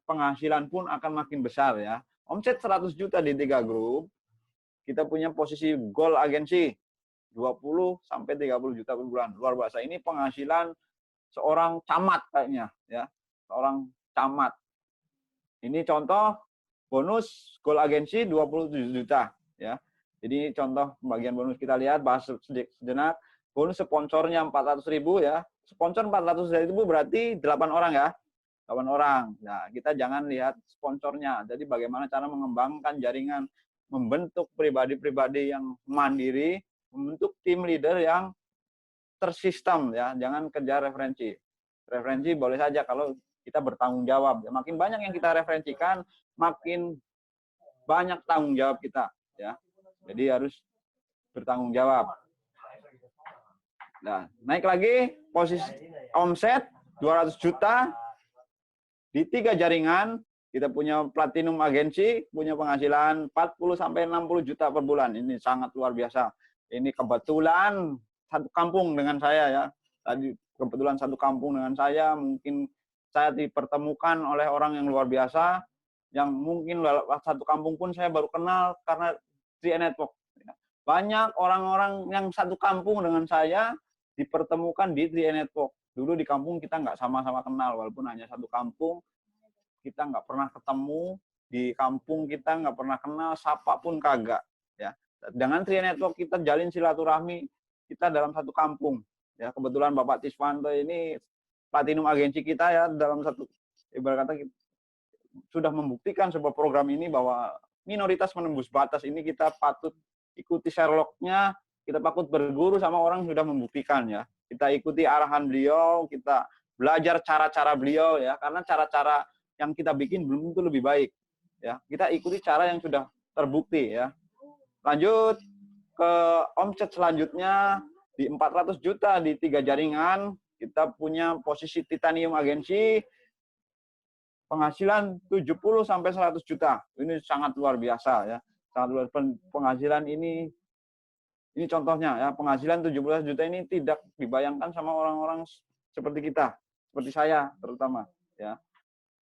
penghasilan pun akan makin besar ya. Omset 100 juta di 3 grup, kita punya posisi gold agensi 20 sampai 30 juta per bulan. Luar biasa. Ini penghasilan seorang camat kayaknya ya. Seorang camat. Ini contoh bonus gold agensi 27 juta ya. Jadi contoh pembagian bonus kita lihat, bahas sejenak. Bonus sponsornya 400.000 ya. Sponsor 400.000 berarti 8 orang ya. 8 orang. Nah, kita jangan lihat sponsornya. Jadi bagaimana cara mengembangkan jaringan, membentuk pribadi-pribadi yang mandiri, membentuk tim leader yang tersistem ya. Jangan kejar referensi. Referensi boleh saja kalau kita bertanggung jawab. Ya, makin banyak yang kita referensikan, makin banyak tanggung jawab kita ya. Jadi harus bertanggung jawab. Nah, naik lagi posisi omset 200 juta di 3 jaringan. Kita punya platinum agensi, punya penghasilan 40 sampai 60 juta per bulan. Ini sangat luar biasa. Ini kebetulan satu kampung dengan saya ya. Tadi kebetulan satu kampung dengan saya, mungkin saya dipertemukan oleh orang yang luar biasa, yang mungkin satu kampung pun saya baru kenal karena 3 Network. Banyak orang-orang yang satu kampung dengan saya dipertemukan di 3 Network. Dulu di kampung kita nggak sama-sama kenal, walaupun hanya satu kampung, kita nggak pernah ketemu, di kampung kita nggak pernah kenal, sapa pun kagak. Ya. Dengan 3 Network kita jalin silaturahmi, kita dalam satu kampung. Ya, kebetulan Bapak Tiswanto ini platinum agensi kita ya, dalam satu, ibarat kata sudah membuktikan sebuah program ini bahwa minoritas menembus batas ini kita patut ikuti Sherlock-nya, kita patut berguru sama orang yang sudah membuktikan ya. Kita ikuti arahan beliau, kita belajar cara-cara beliau ya, karena cara-cara yang kita bikin belum tentu lebih baik ya. Kita ikuti cara yang sudah terbukti ya. Lanjut ke omset selanjutnya di 400 juta di 3 jaringan, kita punya posisi titanium agensi, penghasilan 70 sampai 100 juta. Ini sangat luar biasa ya. Sangat luar penghasilan ini contohnya ya, penghasilan 17 juta ini tidak dibayangkan sama orang-orang seperti kita, seperti saya terutama ya.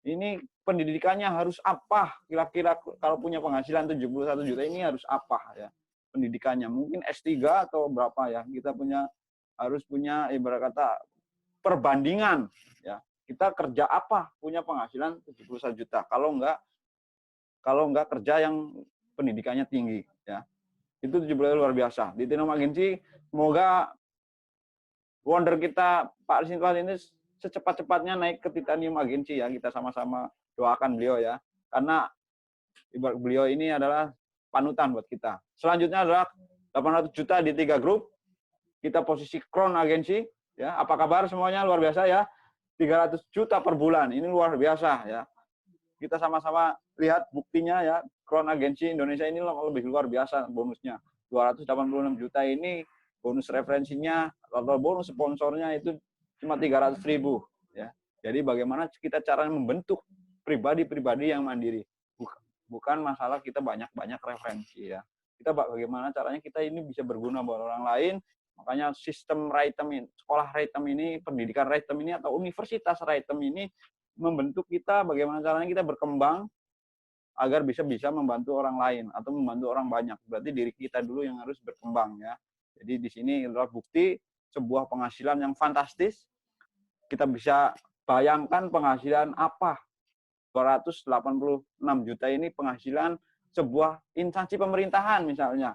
Ini pendidikannya harus apa? Kira-kira kalau punya penghasilan 71 juta ini harus apa ya? Pendidikannya mungkin S3 atau berapa ya? Kita harus punya ibarat kata perbandingan ya. Kita kerja apa punya penghasilan 71 juta? Kalau enggak kerja yang pendidikannya tinggi ya. Itu 17 luar biasa. Di Titanium Agensi, semoga wonder kita Pak Rintuan ini secepat-cepatnya naik ke Titanium Agensi ya. Kita sama-sama doakan beliau ya. Karena beliau ini adalah panutan buat kita. Selanjutnya adalah 800 juta di 3 grup. Kita posisi Crown Agensi ya. Apa kabar semuanya? Luar biasa ya. 300 juta per bulan. Ini luar biasa ya. Kita sama-sama lihat buktinya ya, Crown Agensi Indonesia ini lebih luar biasa bonusnya. 286 juta ini bonus referensinya atau bonus sponsornya itu cuma 300.000 ya. Jadi bagaimana kita cara membentuk pribadi-pribadi yang mandiri. Bukan masalah kita banyak-banyak referensi ya. Kita bagaimana caranya kita ini bisa berguna buat orang lain. Makanya sistem Raitem, sekolah Raitem ini, pendidikan Raitem ini atau universitas Raitem ini membentuk kita bagaimana caranya kita berkembang agar bisa membantu orang lain atau membantu orang banyak. Berarti diri kita dulu yang harus berkembang ya. Jadi di sini adalah bukti sebuah penghasilan yang fantastis. Kita bisa bayangkan penghasilan apa 286 juta ini penghasilan sebuah instansi pemerintahan misalnya.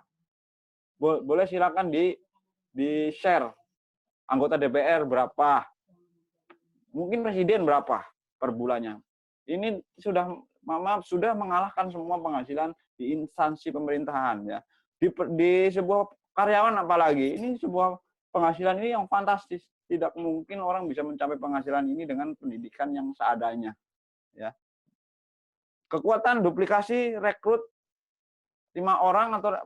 Boleh silakan di share. Anggota DPR berapa? Mungkin presiden berapa per bulannya? Ini sudah maaf sudah mengalahkan semua penghasilan di instansi pemerintahan ya. Di sebuah karyawan apalagi, ini sebuah penghasilan ini yang fantastis. Tidak mungkin orang bisa mencapai penghasilan ini dengan pendidikan yang seadanya ya. Kekuatan duplikasi rekrut 5 orang atau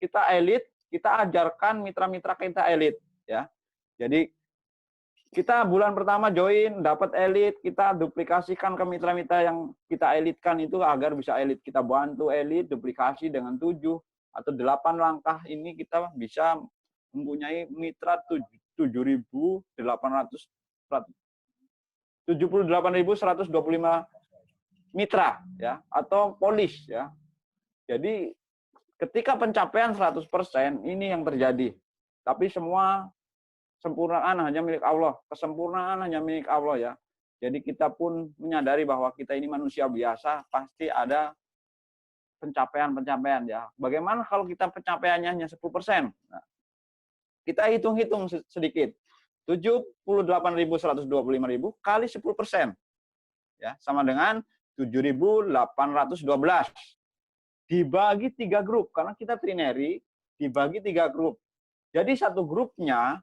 kita elit, kita ajarkan mitra-mitra kita elit ya. Jadi kita bulan pertama join, dapat elit, kita duplikasikan ke mitra-mitra yang kita elitkan itu agar bisa elit. Kita bantu elit, duplikasi dengan 7 atau 8 langkah ini kita bisa mempunyai mitra 78.125 mitra ya, atau polis ya. Jadi ketika pencapaian 100% ini yang terjadi. Tapi semua sempurnaan hanya milik Allah, kesempurnaan hanya milik Allah ya. Jadi kita pun menyadari bahwa kita ini manusia biasa, pasti ada pencapaian-pencapaian ya. Bagaimana kalau kita pencapaiannya hanya 10%? Nah, kita hitung-hitung sedikit. 78.125.000 kali 10%. Ya, sama dengan 7.812. Dibagi 3 grup, karena kita trinary, dibagi 3 grup. Jadi satu grupnya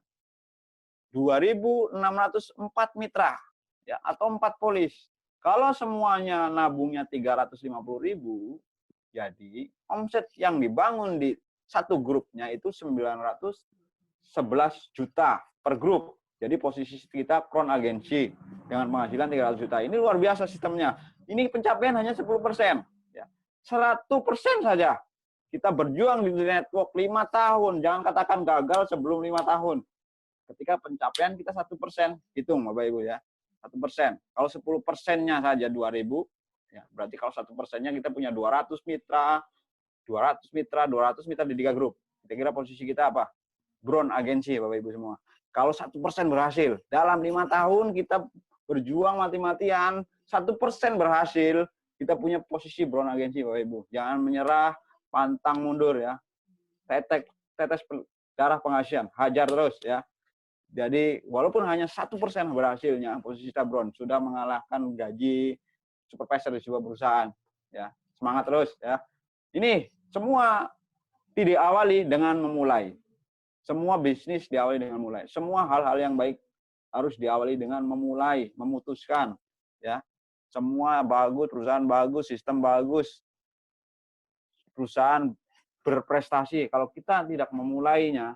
2.604 mitra ya, atau 4 polis. Kalau semuanya nabungnya 350.000, jadi omset yang dibangun di satu grupnya itu 911 juta per grup. Jadi posisi kita crown agensi dengan penghasilan 300 juta. Ini luar biasa sistemnya. Ini pencapaian hanya 10%. Ya. 100% saja. Kita berjuang di network 5 tahun. Jangan katakan gagal sebelum 5 tahun. Ketika pencapaian kita 1%, hitung Bapak Ibu ya, 1%. Kalau 10%-nya saja 2.000, ya berarti kalau 1%-nya kita punya 200 mitra di 3 grup. Kira-kira posisi kita apa? Brown agensi Bapak Ibu semua. Kalau 1% berhasil, dalam 5 tahun kita berjuang mati-matian, 1% berhasil, kita punya posisi brown agensi Bapak Ibu. Jangan menyerah, pantang mundur ya. Tetes darah penghasilan, hajar terus ya. Jadi walaupun hanya 1% berhasilnya, posisi kita brown sudah mengalahkan gaji supervisor di sebuah perusahaan. Ya, semangat terus ya. Ini semua diawali dengan memulai. Semua bisnis diawali dengan mulai. Semua hal-hal yang baik harus diawali dengan memulai, memutuskan. Ya, semua bagus, perusahaan bagus, sistem bagus, perusahaan berprestasi. Kalau kita tidak memulainya,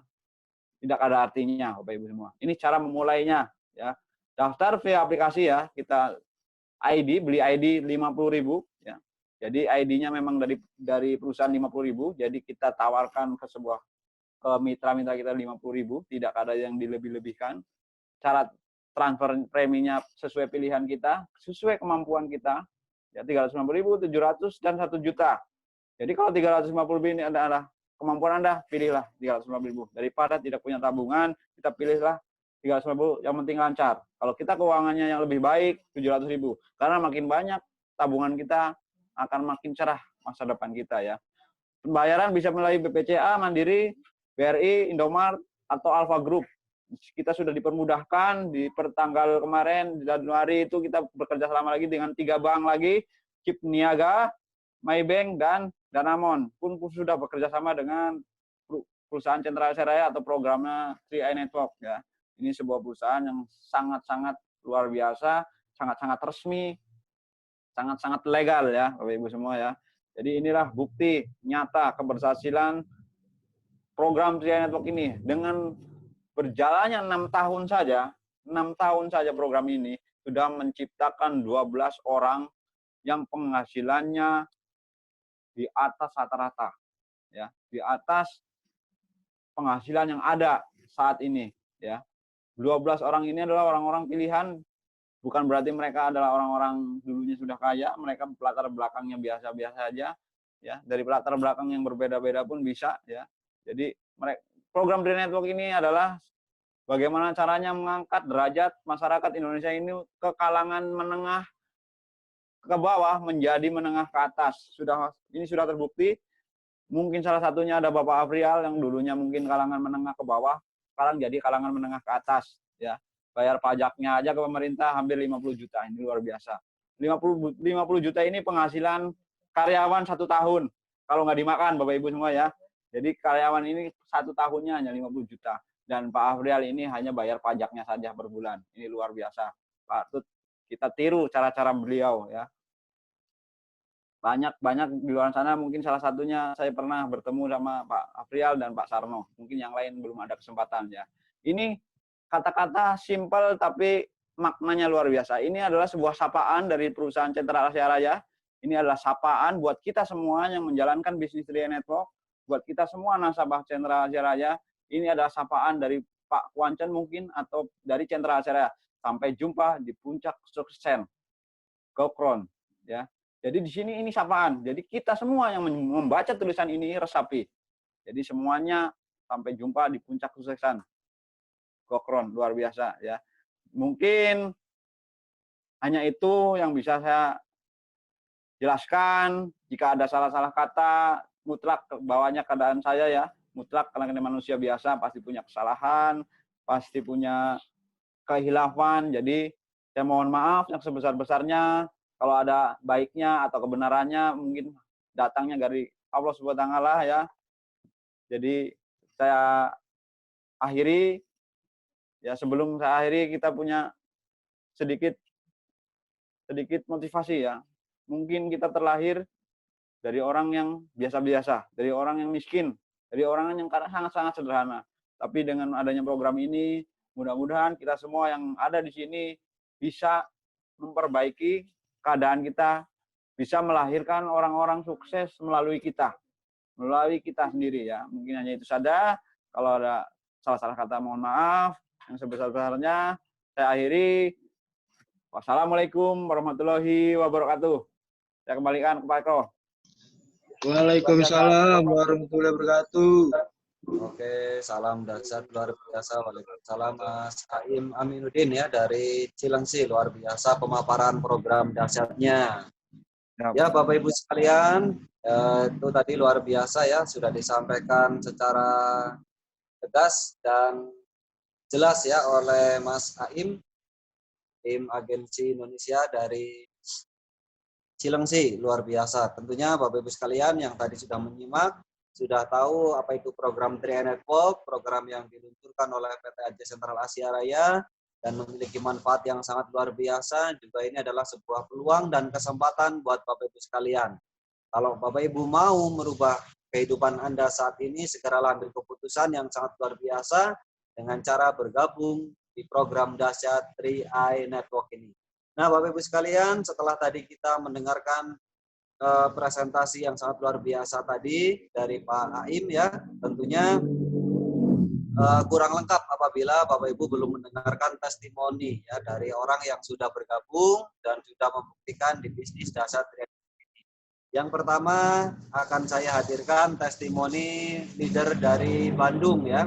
tidak ada artinya, Bapak Ibu semua. Ini cara memulainya, ya. Daftar via aplikasi ya, kita beli ID 50.000 ya. Jadi ID-nya memang dari perusahaan 50.000, jadi kita tawarkan ke mitra-mitra kita 50.000, tidak ada yang dilebih-lebihkan. Cara transfer preminya sesuai pilihan kita, sesuai kemampuan kita. Ya 350.000, 700 dan 1 juta. Jadi kalau 350.000 ini adalah kemampuan Anda, pilihlah 350.000. Daripada tidak punya tabungan, kita pilihlah 350.000 yang penting lancar. Kalau kita keuangannya yang lebih baik, 700.000. Karena makin banyak tabungan kita, akan makin cerah masa depan kita ya. Pembayaran bisa melalui BPCA, Mandiri, BRI, Indomart, atau Alfa Group. Kita sudah dipermudahkan di pertanggal kemarin, di Januari itu kita bekerja sama lagi dengan 3 bank lagi, Cip Niaga, Maybank, dan Danamon pun sudah bekerja sama dengan perusahaan Central Seraya atau programnya 3i Network ya. Ini sebuah perusahaan yang sangat-sangat luar biasa, sangat-sangat resmi, sangat-sangat legal ya, Bapak Ibu semua ya. Jadi inilah bukti nyata keberhasilan program 3i Network ini. Dengan berjalannya 6 tahun saja program ini sudah menciptakan 12 orang yang penghasilannya di atas rata-rata ya, di atas penghasilan yang ada saat ini ya. 12 orang ini adalah orang-orang pilihan, bukan berarti mereka adalah orang-orang dulunya sudah kaya, mereka latar belakangnya biasa-biasa aja ya, dari latar belakang yang berbeda-beda pun bisa ya. Jadi program 3i Network ini adalah bagaimana caranya mengangkat derajat masyarakat Indonesia ini ke kalangan menengah ke bawah menjadi menengah ke atas. Ini sudah terbukti. Mungkin salah satunya ada Bapak Afrial yang dulunya mungkin kalangan menengah ke bawah, sekarang jadi kalangan menengah ke atas ya. Bayar pajaknya aja ke pemerintah hampir 50 juta. Ini luar biasa. 50 juta ini penghasilan karyawan 1 tahun. Kalau nggak dimakan, Bapak Ibu semua ya. Jadi karyawan ini 1 tahunnya hanya 50 juta. Dan Pak Afrial ini hanya bayar pajaknya saja per bulan. Ini luar biasa. Patut kita tiru cara-cara beliau ya. Banyak di luar sana, mungkin salah satunya saya pernah bertemu sama Pak Afrial dan Pak Sarno. Mungkin yang lain belum ada kesempatan ya. Ini kata-kata simpel tapi maknanya luar biasa. Ini adalah sebuah sapaan dari perusahaan Central Asia Raya. Ini adalah sapaan buat kita semua yang menjalankan bisnis Tria Network, buat kita semua nasabah Central Asia Raya. Ini adalah sapaan dari Pak Kwanchen mungkin atau dari Central Asia Raya. Sampai jumpa di puncak sukses. Gokron ya. Jadi di sini ini sapaan. Jadi kita semua yang membaca tulisan ini resapi. Jadi semuanya sampai jumpa di puncak kesuksesan. Gokron luar biasa ya. Mungkin hanya itu yang bisa saya jelaskan. Jika ada salah-salah kata, mutlak bawahnya keadaan saya ya. Mutlak karena manusia biasa pasti punya kesalahan, pasti punya kehilafan. Jadi saya mohon maaf yang sebesar-besarnya. Kalau ada baiknya atau kebenarannya mungkin datangnya dari Allah Subhanahu wa taala ya. Jadi saya akhiri ya, sebelum saya akhiri kita punya sedikit motivasi ya. Mungkin kita terlahir dari orang yang biasa-biasa, dari orang yang miskin, dari orang yang sangat-sangat sederhana. Tapi dengan adanya program ini, mudah-mudahan kita semua yang ada di sini bisa memperbaiki keadaan kita, bisa melahirkan orang-orang sukses melalui kita sendiri ya. Mungkin hanya itu saja. Kalau ada salah-salah kata mohon maaf. Yang sebesar-besarnya saya akhiri. Wassalamualaikum warahmatullahi wabarakatuh. Saya kembalikan ke Pak Eko. Waalaikumsalam warahmatullahi wabarakatuh. Oke, salam dahsyat luar biasa. Waalaikumsalam Mas Aim Aminuddin ya dari Cilengsi, luar biasa pemaparan program dahsyatnya. Ya Bapak Ibu sekalian, itu tadi luar biasa ya, sudah disampaikan secara tegas dan jelas ya oleh Mas Aim, tim agensi Indonesia dari Cilengsi, luar biasa. Tentunya Bapak Ibu sekalian yang tadi sudah menyimak, sudah tahu apa itu program Tria Network, program yang diluncurkan oleh PT AJ Sentral Asia Raya dan memiliki manfaat yang sangat luar biasa. Juga ini adalah sebuah peluang dan kesempatan buat Bapak Ibu sekalian. Kalau Bapak Ibu mau merubah kehidupan Anda saat ini, segeralah ambil keputusan yang sangat luar biasa dengan cara bergabung di program dahsyat 3i Network ini. Nah, Bapak Ibu sekalian, setelah tadi kita mendengarkan presentasi yang sangat luar biasa tadi dari Pak Aim ya, tentunya kurang lengkap apabila Bapak Ibu belum mendengarkan testimoni ya dari orang yang sudah bergabung dan sudah membuktikan di bisnis dahsyat Tria. Yang pertama akan saya hadirkan testimoni leader dari Bandung ya.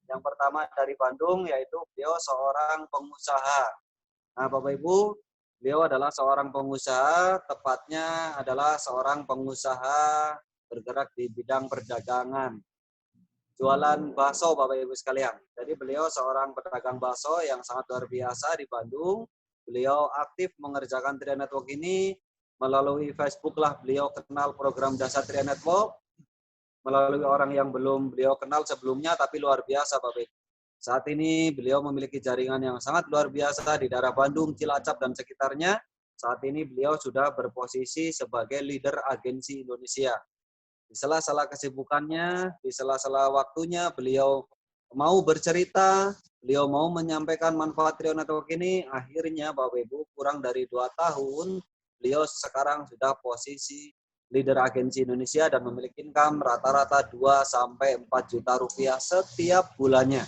Yang pertama dari Bandung yaitu beliau seorang pengusaha. Nah, Bapak Ibu, beliau adalah seorang pengusaha, tepatnya adalah seorang pengusaha bergerak di bidang perdagangan. Jualan bakso Bapak Ibu sekalian. Jadi beliau seorang pedagang bakso yang sangat luar biasa di Bandung. Beliau aktif mengerjakan Tria Network ini. Melalui Facebook lah beliau kenal program Dahsyat Tria Network. Melalui orang yang belum beliau kenal sebelumnya, tapi luar biasa Bapak Ibu. Saat ini beliau memiliki jaringan yang sangat luar biasa di daerah Bandung, Cilacap, dan sekitarnya. Saat ini beliau sudah berposisi sebagai leader agensi Indonesia. Di sela-sela kesibukannya, di sela-sela waktunya, beliau mau bercerita, beliau mau menyampaikan manfaat Tria Network ini. Akhirnya Bapak Ibu, kurang dari 2 tahun, beliau sekarang sudah posisi leader agensi Indonesia dan memiliki income rata-rata 2-4 juta rupiah setiap bulannya.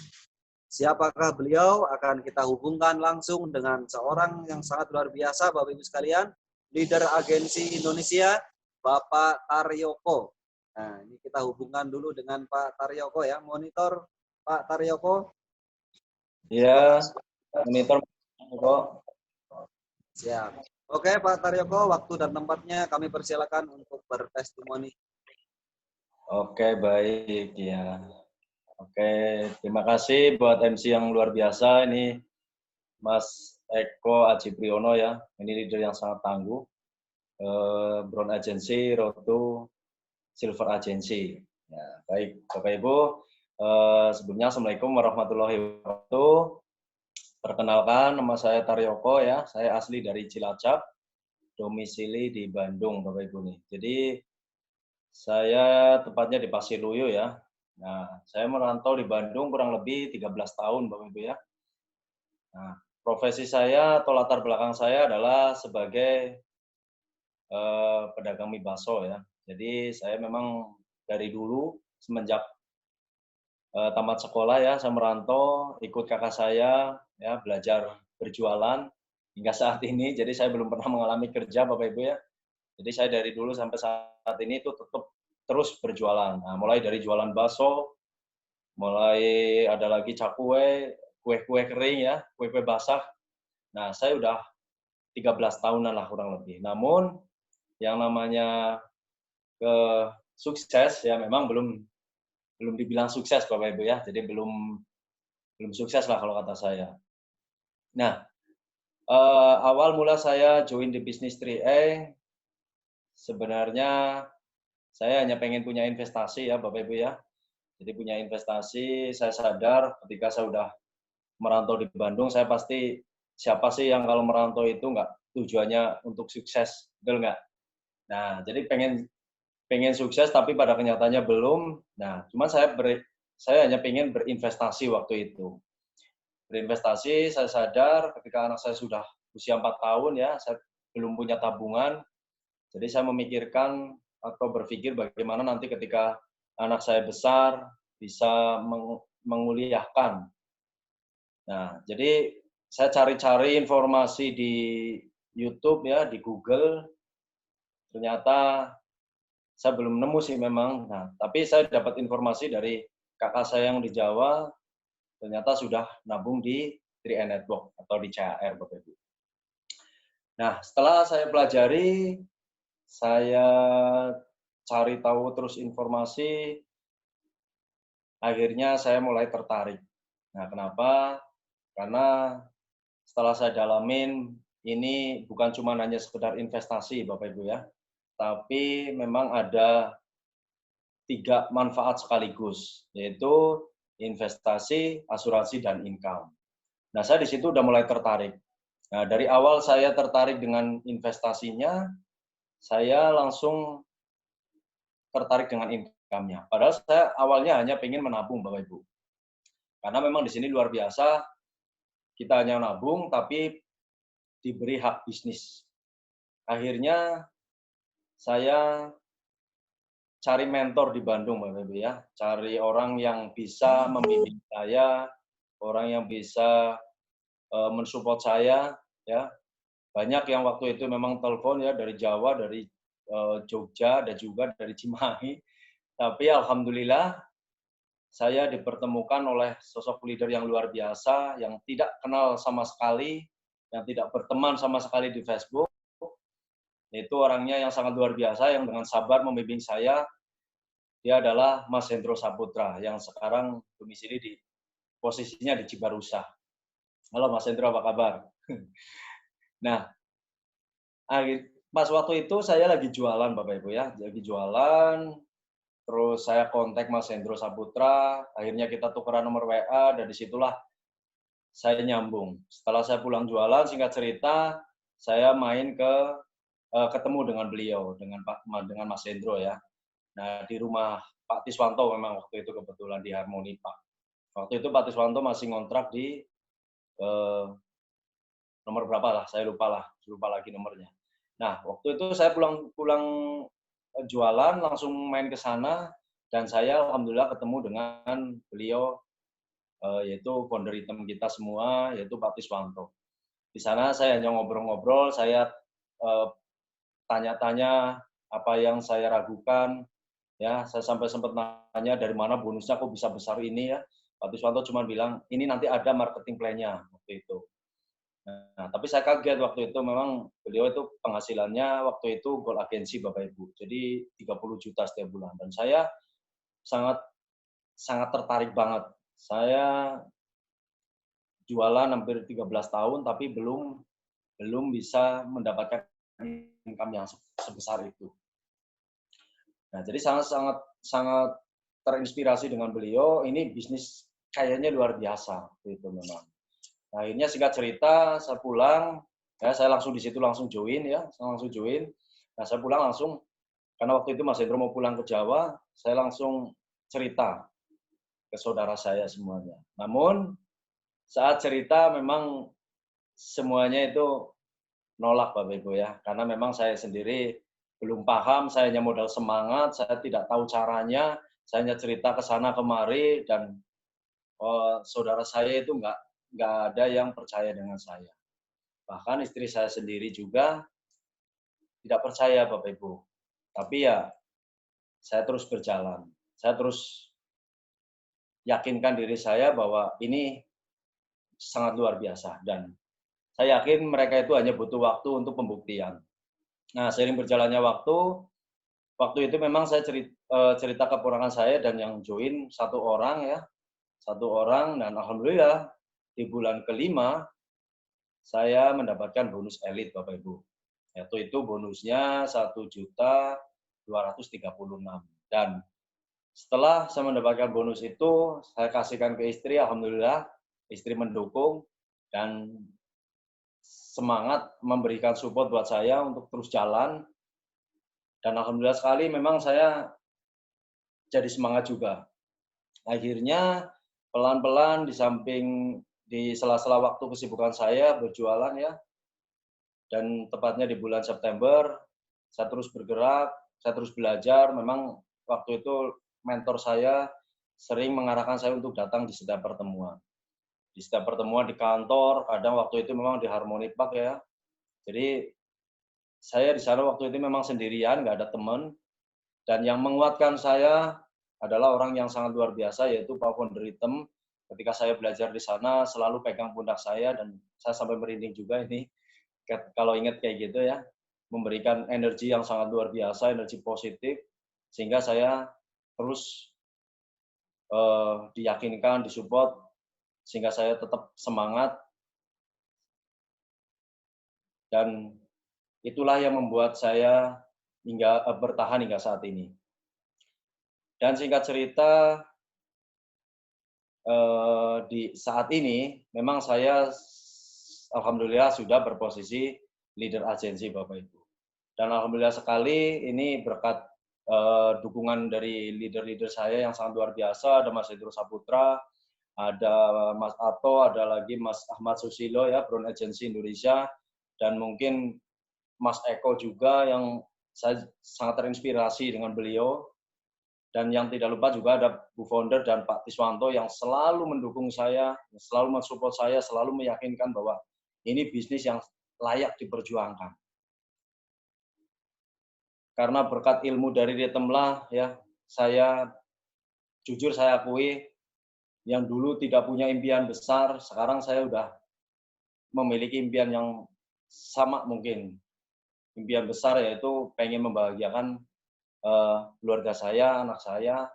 Siapakah beliau? Akan kita hubungkan langsung dengan seorang yang sangat luar biasa, Bapak Ibu sekalian, leader agensi Indonesia, Bapak Taryoko. Nah, ini kita hubungkan dulu dengan Pak Taryoko ya. Monitor Pak Taryoko. Iya, monitor. Siap. Oke, Pak Taryoko, waktu dan tempatnya kami persilakan untuk bertestimoni. Oke, baik ya. Oke, terima kasih buat MC yang luar biasa ini. Mas Eko Aji Priyono ya, ini leader yang sangat tangguh. Brown Agency, Road to Silver Agency. Ya, baik, Bapak Ibu, sebelumnya Assalamualaikum warahmatullahi wabarakatuh. Perkenalkan, nama saya Taryoko ya, saya asli dari Cilacap, domisili di Bandung, Bapak Ibu nih. Jadi saya tepatnya di Pasiluyu ya. Nah, saya merantau di Bandung kurang lebih 13 tahun, Bapak Ibu ya. Nah, profesi saya atau latar belakang saya adalah sebagai pedagang mie bakso ya. Jadi saya memang dari dulu semenjak tamat sekolah ya, saya merantau, ikut kakak saya ya belajar berjualan hingga saat ini. Jadi saya belum pernah mengalami kerja, Bapak Ibu ya. Jadi saya dari dulu sampai saat ini itu tetap terus berjualan. Nah, mulai dari jualan bakso, mulai ada lagi cakwe, kue-kue kering ya, kue-kue basah. Nah, saya udah 13 tahunan lah kurang lebih. Namun yang namanya sukses ya memang belum dibilang sukses Bapak Ibu ya. Jadi belum sukses lah kalau kata saya. Nah, awal mula saya join di bisnis 3A sebenarnya saya hanya pengen punya investasi ya Bapak Ibu ya. Jadi punya investasi, saya sadar ketika saya udah merantau di Bandung, saya pasti siapa sih yang kalau merantau itu nggak tujuannya untuk sukses, betul nggak? Nah, jadi pengen sukses tapi pada kenyataannya belum. Nah, cuman saya hanya pengen berinvestasi waktu itu. Berinvestasi, saya sadar ketika anak saya sudah usia 4 tahun ya, saya belum punya tabungan. Jadi saya memikirkan atau berpikir bagaimana nanti ketika anak saya besar bisa menguliahkan. Nah, jadi saya cari-cari informasi di YouTube ya, di Google. Ternyata saya belum nemu sih memang. Nah, tapi saya dapat informasi dari kakak saya yang di Jawa, ternyata sudah nabung di 3A Network atau di CHR, Bapak Ibu. Nah, setelah saya pelajari, saya cari tahu terus informasi, akhirnya saya mulai tertarik. Nah, kenapa? Karena setelah saya dalamin, ini bukan cuma hanya sekedar investasi, Bapak Ibu ya, tapi memang ada 3 manfaat sekaligus, yaitu investasi, asuransi, dan income. Nah, saya di situ udah mulai tertarik. Nah, dari awal saya tertarik dengan investasinya, saya langsung tertarik dengan income-nya. Padahal saya awalnya hanya pengen menabung, Bapak Ibu. Karena memang di sini luar biasa, kita hanya nabung, tapi diberi hak bisnis. Akhirnya saya cari mentor di Bandung, Bapak Ibu ya. Cari orang yang bisa membimbing saya, orang yang bisa mensupport saya, ya. Banyak yang waktu itu memang telepon ya dari Jawa, dari Jogja, dan juga dari Cimahi. Tapi alhamdulillah saya dipertemukan oleh sosok leader yang luar biasa, yang tidak kenal sama sekali, yang tidak berteman sama sekali di Facebook. Itu orangnya yang sangat luar biasa, yang dengan sabar membimbing saya. Dia adalah Mas Hendro Saputra, yang sekarang domisili di posisinya di Cibarusah. Halo Mas Hendro, apa kabar? Nah, pas waktu itu saya lagi jualan, Bapak Ibu ya, lagi jualan, terus saya kontak Mas Hendro Saputra, akhirnya kita tukeran nomor WA, dan disitulah saya nyambung. Setelah saya pulang jualan, singkat cerita, saya main ketemu dengan beliau, dengan Mas Hendro ya. Nah, di rumah Pak Tiswanto memang waktu itu kebetulan di Harmoni Pak. Waktu itu Pak Tiswanto masih ngontrak di nomor berapa lah, saya lupa lagi nomornya. Nah, waktu itu saya pulang jualan, langsung main ke sana, dan saya alhamdulillah ketemu dengan beliau, yaitu founder hitam kita semua, yaitu Pak Tiswanto. Di sana saya hanya ngobrol-ngobrol, saya tanya-tanya apa yang saya ragukan, ya, saya sampai sempat nanya dari mana bonusnya kok bisa besar ini ya. Pak Tiswanto cuma bilang, ini nanti ada marketing plan-nya waktu itu. Nah, tapi saya kaget waktu itu, memang beliau itu penghasilannya waktu itu Gold Agency Bapak Ibu. Jadi 30 juta setiap bulan. Dan saya sangat tertarik banget. Saya jualan hampir 13 tahun, tapi belum bisa mendapatkan income yang sebesar itu. Nah, jadi sangat terinspirasi dengan beliau. Ini bisnis kayaknya luar biasa, itu memang. Nah, akhirnya singkat cerita, saya pulang, ya saya langsung di situ langsung join ya, saya langsung join. Nah, saya pulang langsung, karena waktu itu Mas Hendro mau pulang ke Jawa, saya langsung cerita ke saudara saya semuanya. Namun saat cerita memang semuanya itu nolak Bapak Ibu ya, karena memang saya sendiri belum paham, saya hanya modal semangat, saya tidak tahu caranya, saya hanya cerita ke sana kemari dan saudara saya itu nggak ada yang percaya dengan saya. Bahkan istri saya sendiri juga tidak percaya Bapak Ibu. Tapi ya saya terus berjalan, saya terus yakinkan diri saya bahwa ini sangat luar biasa dan saya yakin mereka itu hanya butuh waktu untuk pembuktian. Nah, seiring berjalannya waktu itu memang saya cerita keponakan saya dan yang join satu orang dan alhamdulillah di bulan kelima saya mendapatkan bonus elit Bapak Ibu. Yaitu bonusnya 1.236.000 dan setelah saya mendapatkan bonus itu saya kasihkan ke istri, alhamdulillah istri mendukung dan semangat memberikan support buat saya untuk terus jalan. Dan alhamdulillah sekali memang saya jadi semangat juga. Akhirnya pelan-pelan di samping di sela-sela waktu kesibukan saya berjualan ya. Dan tepatnya di bulan September saya terus bergerak, saya terus belajar. Memang waktu itu mentor saya sering mengarahkan saya untuk datang di setiap pertemuan. Di setiap pertemuan di kantor, kadang waktu itu memang di Harmony Park ya. Jadi saya di sana waktu itu memang sendirian, nggak ada teman. Dan yang menguatkan saya adalah orang yang sangat luar biasa, yaitu Pak Founder Item. Ketika saya belajar di sana, selalu pegang pundak saya, dan saya sampai merinding juga ini, kalau ingat kayak gitu ya, memberikan energi yang sangat luar biasa, energi positif, sehingga saya terus diyakinkan, disupport, sehingga saya tetap semangat, dan itulah yang membuat saya bertahan hingga saat ini. Dan singkat cerita, di saat ini memang saya alhamdulillah sudah berposisi leader agensi Bapak Ibu. Dan alhamdulillah sekali ini berkat dukungan dari leader-leader saya yang sangat luar biasa, ada Mas Hendro Saputra, ada Mas Ato, ada lagi Mas Ahmad Susilo ya, Brown Agency Indonesia, dan mungkin Mas Eko juga yang saya sangat terinspirasi dengan beliau. Dan yang tidak lupa juga ada Bu Founder dan Pak Tiswanto yang selalu mendukung saya, selalu mensupport saya, selalu meyakinkan bahwa ini bisnis yang layak diperjuangkan. Karena berkat ilmu dari Ritemlah, ya, saya jujur saya akui, yang dulu tidak punya impian besar, sekarang saya udah memiliki impian yang sama mungkin. Impian besar yaitu pengen membahagiakan keluarga saya, anak saya,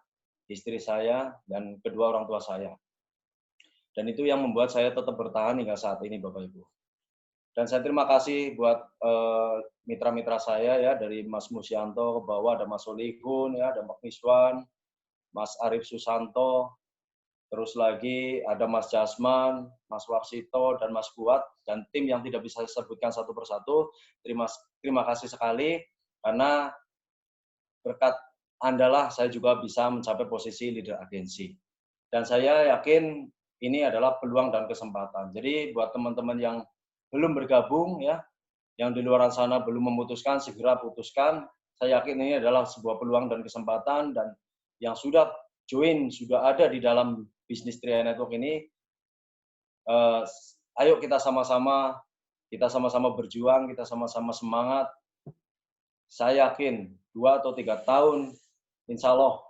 istri saya, dan kedua orang tua saya. Dan itu yang membuat saya tetap bertahan hingga saat ini, Bapak Ibu. Dan saya terima kasih buat mitra-mitra saya ya, dari Mas Musyanto ke bawah, ada Mas Solihun, ya, ada Mas Miswan, Mas Arif Susanto, terus lagi ada Mas Jasman, Mas Warsito, dan Mas Kuat, dan tim yang tidak bisa saya sebutkan satu persatu. Terima kasih sekali, karena berkat Andalah saya juga bisa mencapai posisi leader agensi. Dan saya yakin ini adalah peluang dan kesempatan. Jadi buat teman-teman yang belum bergabung ya, yang di luar sana belum memutuskan, segera putuskan. Saya yakin ini adalah sebuah peluang dan kesempatan, dan yang sudah join, sudah ada di dalam bisnis Tria Network ini, ayo kita sama-sama berjuang, kita sama-sama semangat. Saya yakin 2 atau 3 tahun, insya Allah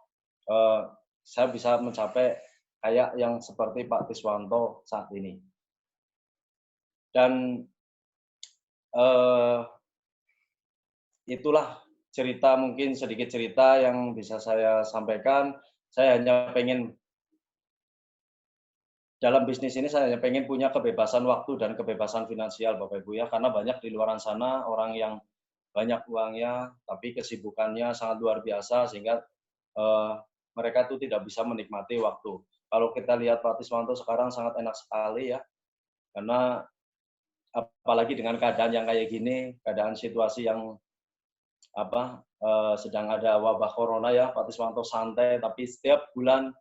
saya bisa mencapai kayak yang seperti Pak Tiswanto saat ini. Dan itulah cerita, mungkin sedikit cerita yang bisa saya sampaikan. Saya hanya pengen dalam bisnis ini saya hanya pengen punya kebebasan waktu dan kebebasan finansial, Bapak Ibu ya, karena banyak di luar sana orang yang banyak uangnya, tapi kesibukannya sangat luar biasa sehingga mereka itu tidak bisa menikmati waktu. Kalau kita lihat Pak Tiswanto sekarang sangat enak sekali ya, karena apalagi dengan keadaan yang kayak gini, keadaan situasi yang sedang ada wabah corona ya, Pak Tiswanto santai, tapi setiap bulan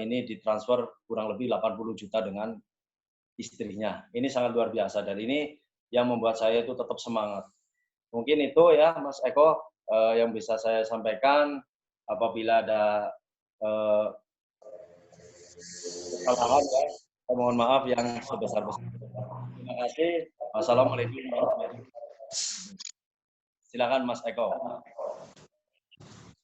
ini ditransfer kurang lebih 80 juta dengan istrinya. Ini sangat luar biasa dan ini yang membuat saya itu tetap semangat. Mungkin itu ya Mas Eko yang bisa saya sampaikan. Apabila ada kesalahan ya, saya mohon maaf yang sebesar-besarnya. Terima kasih. Wassalamualaikum warahmatullahi wabarakatuh. Silakan Mas Eko.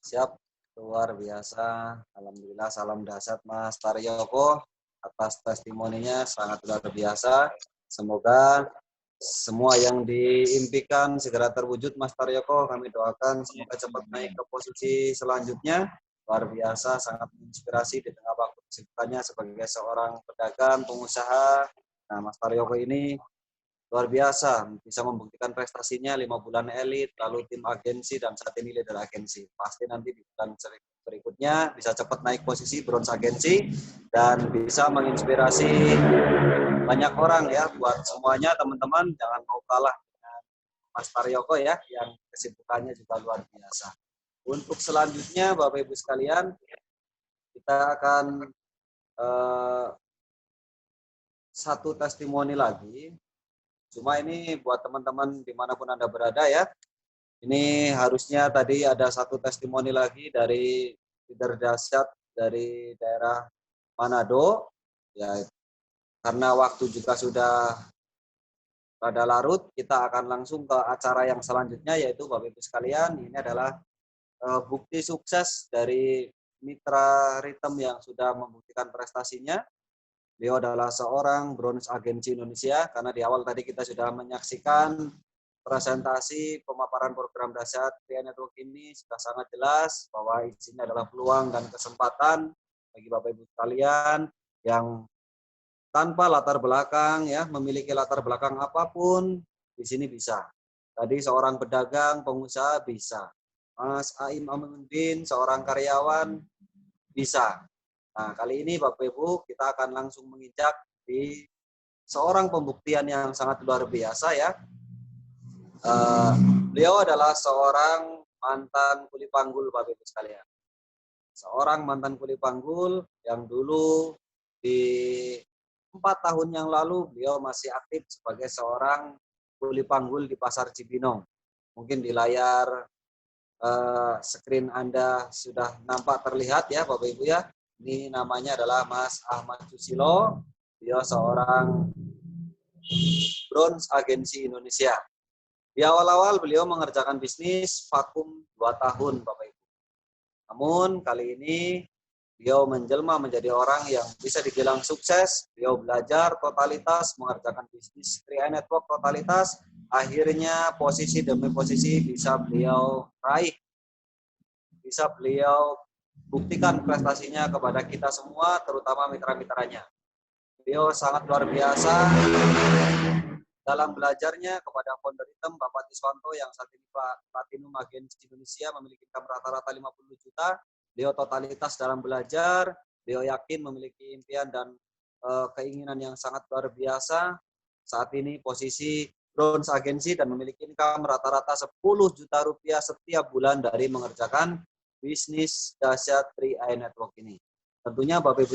Siap, luar biasa. Alhamdulillah, salam dahsyat Mas Taryoko atas testimoninya, sangat luar biasa. Semoga semua yang diimpikan segera terwujud Mas Taryoko. Kami doakan semoga cepat naik ke posisi selanjutnya. Luar biasa, sangat menginspirasi di tengah waktu kesibukannya sebagai seorang pedagang, pengusaha. Nah, Mas Taryoko ini luar biasa, bisa membuktikan prestasinya 5 bulan elit, lalu tim agensi, dan saat ini leader agensi. Pasti nanti di bulan berikutnya bisa cepat naik posisi bronze agensi dan bisa menginspirasi banyak orang ya. Buat semuanya teman-teman, jangan mau kalah dengan Mas Taryoko ya, yang kesibukannya juga luar biasa. Untuk selanjutnya Bapak Ibu sekalian, kita akan satu testimoni lagi. Cuma ini buat teman-teman dimanapun Anda berada ya. Ini harusnya tadi ada satu testimoni lagi dari leader dahsyat dari daerah Manado. Ya, karena waktu juga sudah rada larut, kita akan langsung ke acara yang selanjutnya, yaitu Bapak Ibu sekalian, ini adalah bukti sukses dari mitra Rhythm yang sudah membuktikan prestasinya. Beliau adalah seorang bronze agensi Indonesia, karena di awal tadi kita sudah menyaksikan presentasi pemaparan program dahsyat TRI Network ini sudah sangat jelas bahwa isinya adalah peluang dan kesempatan bagi Bapak Ibu sekalian yang tanpa latar belakang ya, memiliki latar belakang apapun di sini bisa. Tadi seorang pedagang, pengusaha bisa. Mas Aim Aminuddin, seorang karyawan bisa. Nah, kali ini Bapak Ibu kita akan langsung menginjak di seorang pembuktian yang sangat luar biasa ya. Beliau adalah seorang mantan kuli panggul Bapak Ibu sekalian. Seorang mantan kuli panggul yang dulu di 4 tahun yang lalu beliau masih aktif sebagai seorang kuli panggul di Pasar Cibinong. Mungkin di layar screen Anda sudah nampak terlihat ya Bapak Ibu ya. Ini namanya adalah Mas Ahmad Susilo. Beliau seorang bronze agensi Indonesia. Di awal-awal beliau mengerjakan bisnis vakum 2 tahun Bapak Ibu. Namun kali ini beliau menjelma menjadi orang yang bisa dibilang sukses. Beliau belajar totalitas, mengerjakan bisnis TRI Network totalitas. Akhirnya posisi demi posisi bisa beliau raih. Bisa beliau buktikan prestasinya kepada kita semua, terutama mitra-mitranya. Beliau sangat luar biasa dalam belajarnya kepada founder Rhythm, Bapak Tiswanto, yang saat ini Platinum Agensi Indonesia, memiliki income rata-rata 50 juta. Beliau totalitas dalam belajar, beliau yakin memiliki impian dan keinginan yang sangat luar biasa. Saat ini posisi bronze agensi dan memiliki income rata-rata 10 juta rupiah setiap bulan dari mengerjakan bisnis dahsyat TRI Network ini. Tentunya Bapak Ibu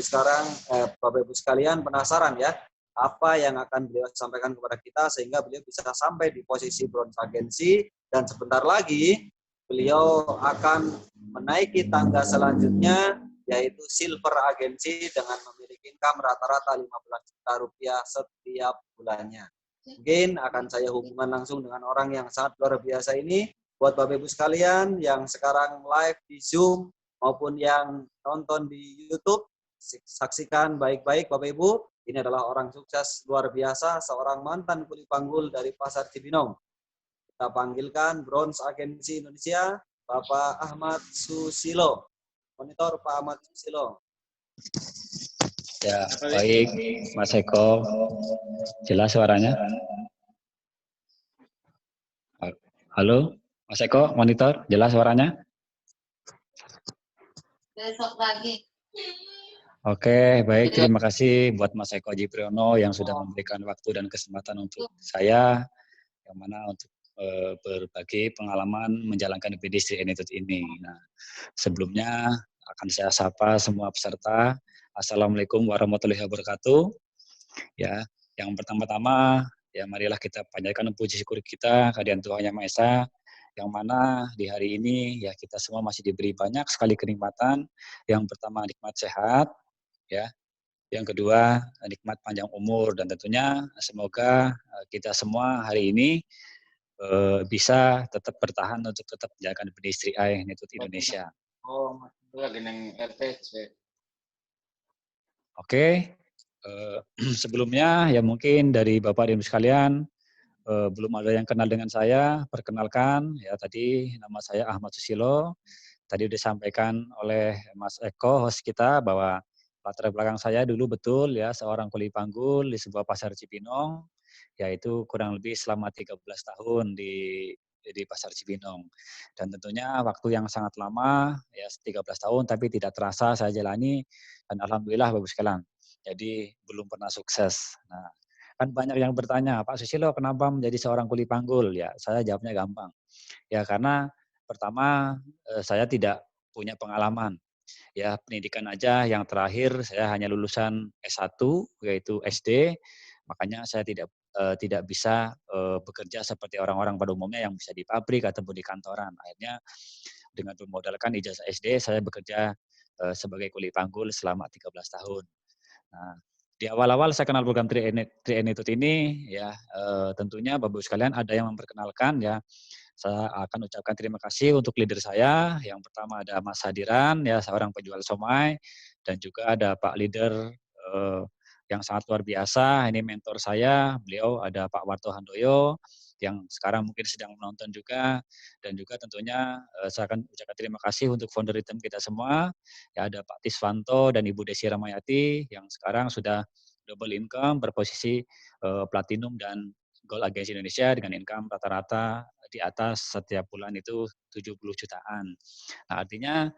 sekalian penasaran ya, apa yang akan beliau sampaikan kepada kita sehingga beliau bisa sampai di posisi bronze agensi, dan sebentar lagi beliau akan menaiki tangga selanjutnya yaitu silver agensi dengan memiliki income rata-rata 15 juta rupiah setiap bulannya. Mungkin akan saya hubungan langsung dengan orang yang sangat luar biasa ini. Buat Bapak Ibu sekalian yang sekarang live di Zoom maupun yang nonton di YouTube, saksikan baik-baik Bapak Ibu. Ini adalah orang sukses luar biasa, seorang mantan kuli panggul dari Pasar Cibinong. Kita panggilkan bronze agensi Indonesia, Bapak Ahmad Susilo. Monitor Pak Ahmad Susilo. Ya, baik, Mas Eko. Jelas suaranya? Halo, Mas Eko, monitor, jelas suaranya? Besok lagi. Oke, baik. Terima kasih buat Mas Eko Haji Priyono yang sudah memberikan waktu dan kesempatan untuk saya, yang mana untuk berbagi pengalaman menjalankan BDC Institute ini. Nah, sebelumnya akan saya sapa semua peserta. Assalamualaikum warahmatullahi wabarakatuh. Ya, yang pertama-tama, ya marilah kita panjatkan puji syukur kita kehadiran Tuhan Yang Maha Esa, yang mana di hari ini ya kita semua masih diberi banyak sekali kenikmatan. Yang pertama nikmat sehat, ya. Yang kedua nikmat panjang umur, dan tentunya semoga kita semua hari ini bisa tetap bertahan untuk tetap menjalankan BDC Institute Indonesia. Oke, sebelumnya ya mungkin dari Bapak dan Ibu sekalian belum ada yang kenal dengan saya, perkenalkan ya, tadi nama saya Ahmad Susilo. Tadi sudah disampaikan oleh Mas Eko, host kita, bahwa latar belakang saya dulu betul ya seorang kuli panggul di sebuah pasar Cibinong, yaitu kurang lebih selama 13 tahun di pasar Cibinong. Dan tentunya waktu yang sangat lama ya 13 tahun, tapi tidak terasa saya jalani, dan alhamdulillah Bapak sekalian. Jadi belum pernah sukses. Nah, kan banyak yang bertanya, Pak Susilo kenapa menjadi seorang kuli panggul? Ya, saya jawabnya gampang. Ya karena pertama saya tidak punya pengalaman. Ya pendidikan aja yang terakhir saya hanya lulusan S1 yaitu SD, makanya saya tidak bisa bekerja seperti orang-orang pada umumnya yang bisa di pabrik ataupun di kantoran. Akhirnya dengan bermodalkan ijazah SD saya bekerja sebagai kuli panggul selama 13 tahun. Nah, di awal-awal saya kenal program Tri-Institute ini, ya tentunya Bapak-Ibu sekalian ada yang memperkenalkan ya. Saya akan ucapkan terima kasih untuk leader saya. Yang pertama ada Mas Hadiran, ya seorang penjual somai, dan juga ada Pak leader yang sangat luar biasa. Ini mentor saya, beliau ada Pak Warto Handoyo, yang sekarang mungkin sedang menonton juga, dan juga tentunya saya akan ucapkan terima kasih untuk founder tim kita semua. Ya ada Pak Tiswanto dan Ibu Desi Ramayati yang sekarang sudah double income, berposisi platinum dan Gold Agency Indonesia dengan income rata-rata di atas setiap bulan itu 70 jutaan. Nah, artinya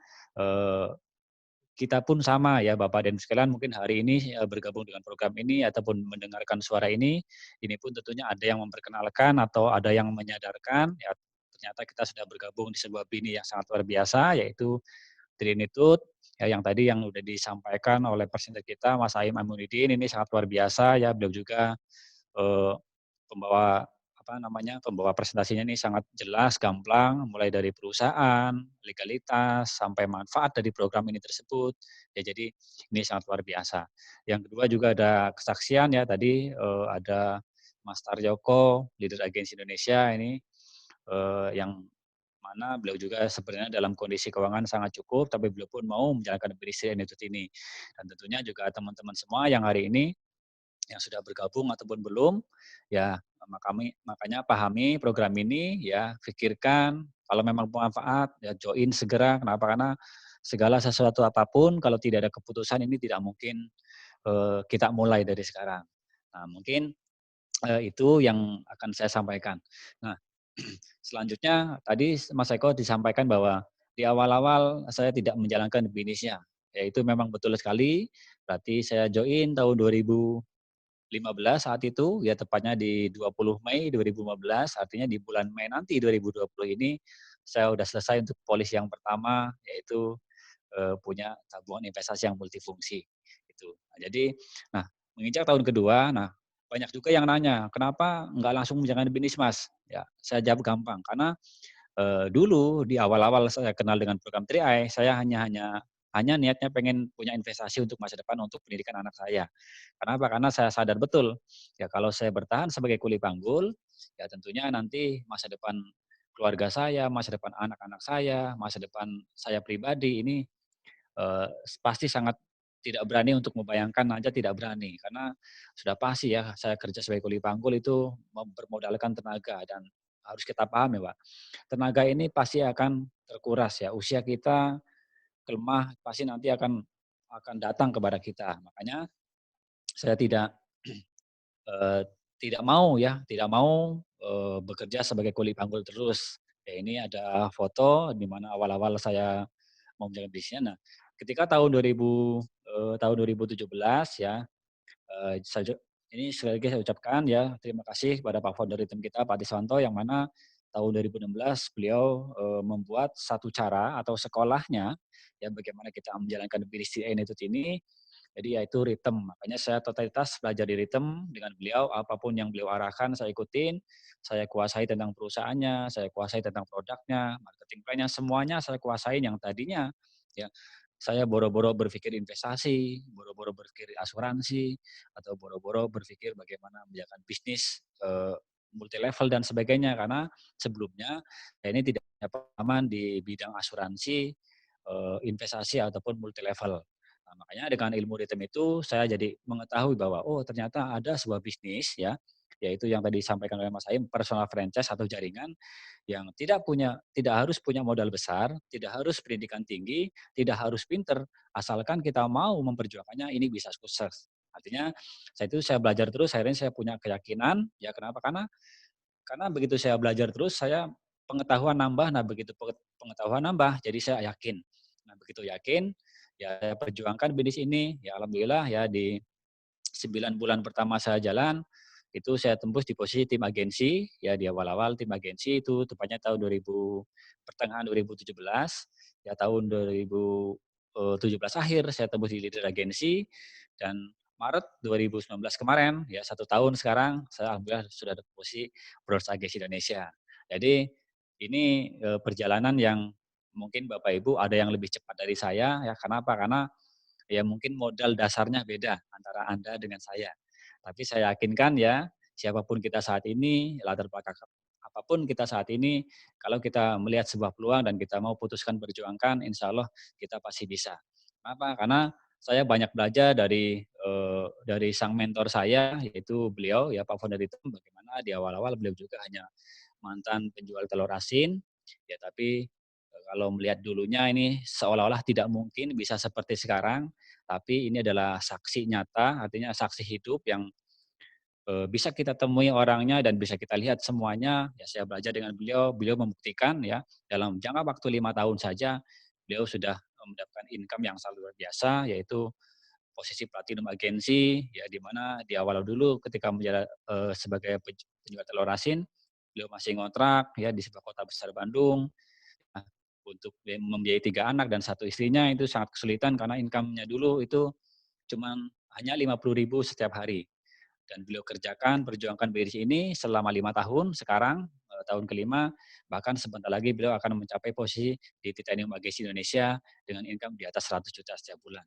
kita pun sama ya Bapak dan sekalian, mungkin hari ini bergabung dengan program ini ataupun mendengarkan suara ini pun tentunya ada yang memperkenalkan atau ada yang menyadarkan ya, ternyata kita sudah bergabung di sebuah BINI yang sangat luar biasa, yaitu Tri-Institute ya, yang tadi yang sudah disampaikan oleh presenter kita Mas Aim Aminuddin, ini sangat luar biasa ya, beliau juga pembawa pembawa presentasinya ini sangat jelas, gamblang, mulai dari perusahaan, legalitas, sampai manfaat dari program ini tersebut. Ya, jadi ini sangat luar biasa. Yang kedua juga ada kesaksian ya, tadi ada Mas Taryoko, leader agensi Indonesia ini, yang mana beliau juga sebenarnya dalam kondisi keuangan sangat cukup, tapi beliau pun mau menjalankan BDC Institute ini. Dan tentunya juga teman-teman semua yang hari ini yang sudah bergabung ataupun belum, ya makanya pahami program ini, ya pikirkan, kalau memang bermanfaat, ya join segera. Kenapa? Karena segala sesuatu apapun kalau tidak ada keputusan ini tidak mungkin kita mulai dari sekarang. Nah mungkin itu yang akan saya sampaikan. Nah selanjutnya tadi Mas Eko disampaikan bahwa di awal-awal saya tidak menjalankan bisnisnya, ya itu memang betul sekali. Berarti saya join tahun 2015 saat itu, ya tepatnya di 20 Mei 2015, artinya di bulan Mei nanti 2020 ini saya sudah selesai untuk polis yang pertama, yaitu punya tabungan investasi yang multifungsi. Itu. Nah, jadi, menginjak tahun kedua, banyak juga yang nanya, kenapa nggak langsung menjalankan bisnis Mas? Ya, saya jawab gampang, karena dulu di awal-awal saya kenal dengan program 3i, saya hanya niatnya pengen punya investasi untuk masa depan untuk pendidikan anak saya. Kenapa? Karena saya sadar betul, ya kalau saya bertahan sebagai kuli panggul, ya tentunya nanti masa depan keluarga saya, masa depan anak-anak saya, masa depan saya pribadi ini pasti sangat tidak berani untuk membayangkan aja, tidak berani. Karena sudah pasti ya saya kerja sebagai kuli panggul itu bermodalkan tenaga, dan harus kita pahami Pak, tenaga ini pasti akan terkuras ya. Usia kita kelemah pasti nanti akan datang kepada kita. Makanya saya tidak eh, tidak mau ya, tidak mau bekerja sebagai kuli panggul terus. Ya ini ada foto di mana awal-awal saya mau menjalankan bisnisnya. Nah, ketika tahun 2017 ya, saya ini sekali lagi saya ucapkan ya terima kasih kepada Pak Founder tim kita Pak Tiswanto yang mana tahun 2016 beliau membuat satu cara atau sekolahnya ya bagaimana kita menjalankan bisnis Institute ini. Jadi yaitu ritme. Makanya saya totalitas belajar di ritme dengan beliau, apapun yang beliau arahkan saya ikutin, saya kuasai tentang perusahaannya, saya kuasai tentang produknya, marketing plan-nya, semuanya saya kuasain yang tadinya ya saya boro-boro berpikir investasi, boro-boro berpikir asuransi, atau boro-boro berpikir bagaimana menjalankan bisnis multi level dan sebagainya karena sebelumnya saya ini tidak punya pengalaman di bidang asuransi, investasi ataupun multi level. Nah, makanya dengan ilmu ritme itu saya jadi mengetahui bahwa oh ternyata ada sebuah bisnis ya, yaitu yang tadi disampaikan oleh Mas Aim, personal franchise atau jaringan yang tidak harus punya modal besar, tidak harus pendidikan tinggi, tidak harus pinter, asalkan kita mau memperjuangkannya ini bisa sukses. Artinya saya belajar terus, akhirnya saya punya keyakinan, ya kenapa? Karena begitu saya belajar terus, saya pengetahuan nambah, nah begitu pengetahuan nambah, jadi saya yakin. Nah begitu yakin, ya saya perjuangkan bisnis ini, ya alhamdulillah ya di 9 bulan pertama saya jalan, itu saya tembus di posisi tim agensi, ya di awal-awal tim agensi itu tepatnya tahun 2000, pertengahan 2017, ya tahun 2017 akhir saya tembus di leader agensi, dan Maret 2019 kemarin, ya 1 tahun sekarang, saya alhamdulillah sudah ada posisi Bros Agensi Indonesia. Jadi ini perjalanan yang mungkin Bapak Ibu ada yang lebih cepat dari saya, ya kenapa? Karena ya mungkin modal dasarnya beda antara Anda dengan saya. Tapi saya yakinkan ya, siapapun kita saat ini, latar belakang apapun kita saat ini, kalau kita melihat sebuah peluang dan kita mau putuskan berjuangkan, insya Allah kita pasti bisa. Kenapa? Karena saya banyak belajar dari sang mentor saya, yaitu beliau, ya Pak Founder itu, bagaimana di awal-awal beliau juga hanya mantan penjual telur asin, ya tapi kalau melihat dulunya ini seolah-olah tidak mungkin bisa seperti sekarang, tapi ini adalah saksi nyata, artinya saksi hidup yang bisa kita temui orangnya dan bisa kita lihat semuanya. Ya saya belajar dengan beliau, beliau membuktikan ya dalam jangka waktu 5 tahun saja beliau sudah mendapatkan income yang sangat luar biasa, yaitu posisi platinum agensi, ya di mana di awal dulu ketika menjadi sebagai penjual telur asin, beliau masih ngontrak ya di sebuah kota besar Bandung. Nah, untuk membiayai 3 anak dan 1 istrinya itu sangat kesulitan karena income-nya dulu itu cuman hanya 50.000 setiap hari. Dan beliau kerjakan, perjuangkan bisnis ini selama 5 tahun, sekarang tahun kelima, bahkan sebentar lagi beliau akan mencapai posisi di Titanium Agensi Indonesia dengan income di atas 100 juta setiap bulan.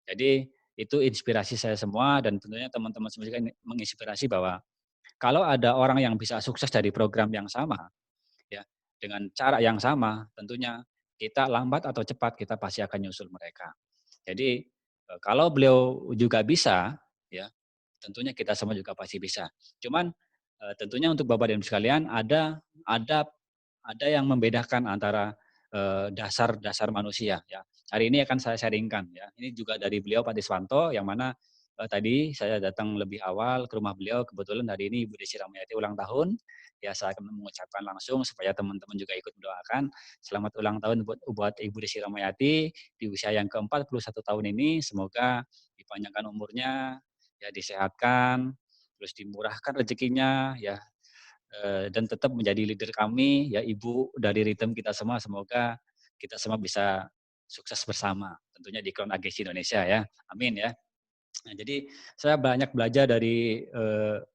Jadi itu inspirasi saya semua dan tentunya teman-teman semua juga menginspirasi bahwa kalau ada orang yang bisa sukses dari program yang sama, ya dengan cara yang sama, tentunya kita lambat atau cepat kita pasti akan nyusul mereka. Jadi kalau beliau juga bisa, ya tentunya kita semua juga pasti bisa. Cuman tentunya untuk Bapak dan Ibu sekalian ada yang membedakan antara dasar-dasar manusia ya. Hari ini akan saya sharingkan ya. Ini juga dari beliau Pak Tiswanto yang mana tadi saya datang lebih awal ke rumah beliau, kebetulan hari ini Ibu Desi Ramayati ulang tahun. Ya saya akan mengucapkan langsung supaya teman-teman juga ikut mendoakan selamat ulang tahun buat Ibu Desi Ramayati di usia yang ke-41 tahun ini, semoga dipanjangkan umurnya, ya disehatkan, terus dimurahkan rezekinya, ya dan tetap menjadi leader kami, ya Ibu dari Rhythm kita semua, semoga kita semua bisa sukses bersama, tentunya di Crown Agency Indonesia ya, amin ya. Nah, jadi saya banyak belajar dari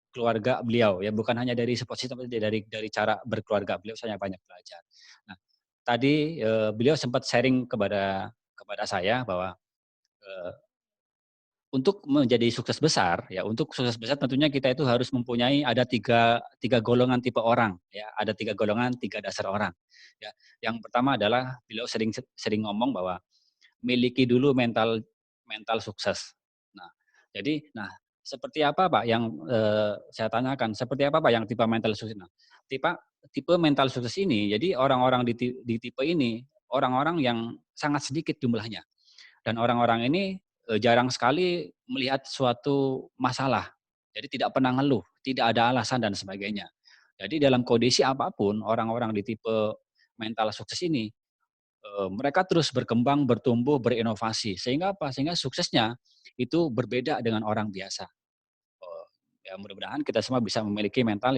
keluarga beliau ya, bukan hanya dari posisi tapi dari cara berkeluarga beliau saya banyak belajar. Nah, tadi beliau sempat sharing kepada saya bahwa untuk menjadi sukses besar, ya untuk sukses besar tentunya kita itu harus mempunyai ada tiga golongan tipe orang, ya ada 3 golongan, 3 dasar orang. Ya, yang pertama adalah beliau sering ngomong bahwa miliki dulu mental sukses. Nah, nah seperti apa Pak yang saya tanyakan, seperti apa Pak yang tipe mental sukses? Nah, tipe mental sukses ini, jadi orang-orang di tipe ini orang-orang yang sangat sedikit jumlahnya. Dan orang-orang ini jarang sekali melihat suatu masalah. Jadi tidak pernah ngeluh, tidak ada alasan dan sebagainya. Jadi dalam kondisi apapun orang-orang di tipe mental sukses ini, mereka terus berkembang, bertumbuh, berinovasi. Sehingga apa? Sehingga suksesnya itu berbeda dengan orang biasa. Ya mudah-mudahan kita semua bisa memiliki mental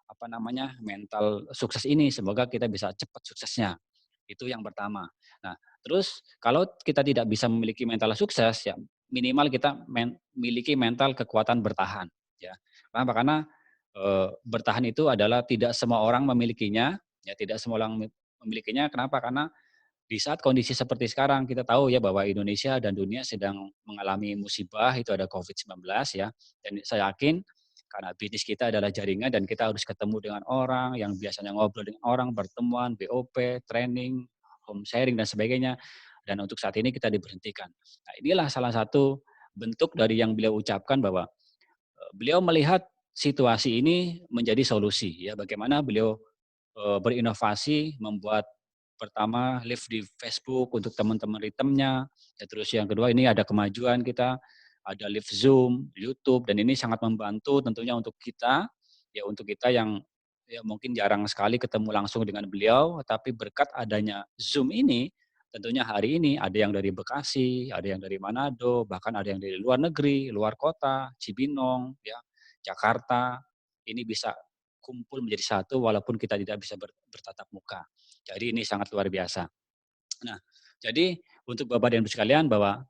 apa namanya, mental sukses ini. Semoga kita bisa cepat suksesnya. Itu yang pertama. Nah, terus kalau kita tidak bisa memiliki mental sukses, ya minimal kita memiliki mental kekuatan bertahan. Ya, kenapa? Karena bertahan itu adalah tidak semua orang memilikinya. Ya, tidak semua orang memilikinya. Kenapa? Karena di saat kondisi seperti sekarang kita tahu ya bahwa Indonesia dan dunia sedang mengalami musibah, itu ada COVID-19 ya. Dan saya yakin karena bisnis kita adalah jaringan dan kita harus ketemu dengan orang yang biasanya ngobrol dengan orang, pertemuan, BOP, training, home sharing dan sebagainya. Dan untuk saat ini kita diberhentikan. Nah, inilah salah satu bentuk dari yang beliau ucapkan bahwa beliau melihat situasi ini menjadi solusi ya. Bagaimana beliau berinovasi membuat pertama live di Facebook untuk teman-teman ritmenya, ya terus yang kedua ini ada kemajuan kita, ada live Zoom, YouTube, dan ini sangat membantu tentunya untuk kita yang ya mungkin jarang sekali ketemu langsung dengan beliau, tapi berkat adanya Zoom ini, tentunya hari ini ada yang dari Bekasi, ada yang dari Manado, bahkan ada yang dari luar negeri, luar kota, Cibinong, ya, Jakarta, ini bisa kumpul menjadi satu walaupun kita tidak bisa bertatap muka. Jadi ini sangat luar biasa. Nah, jadi untuk Bapak dan Ibu sekalian bahwa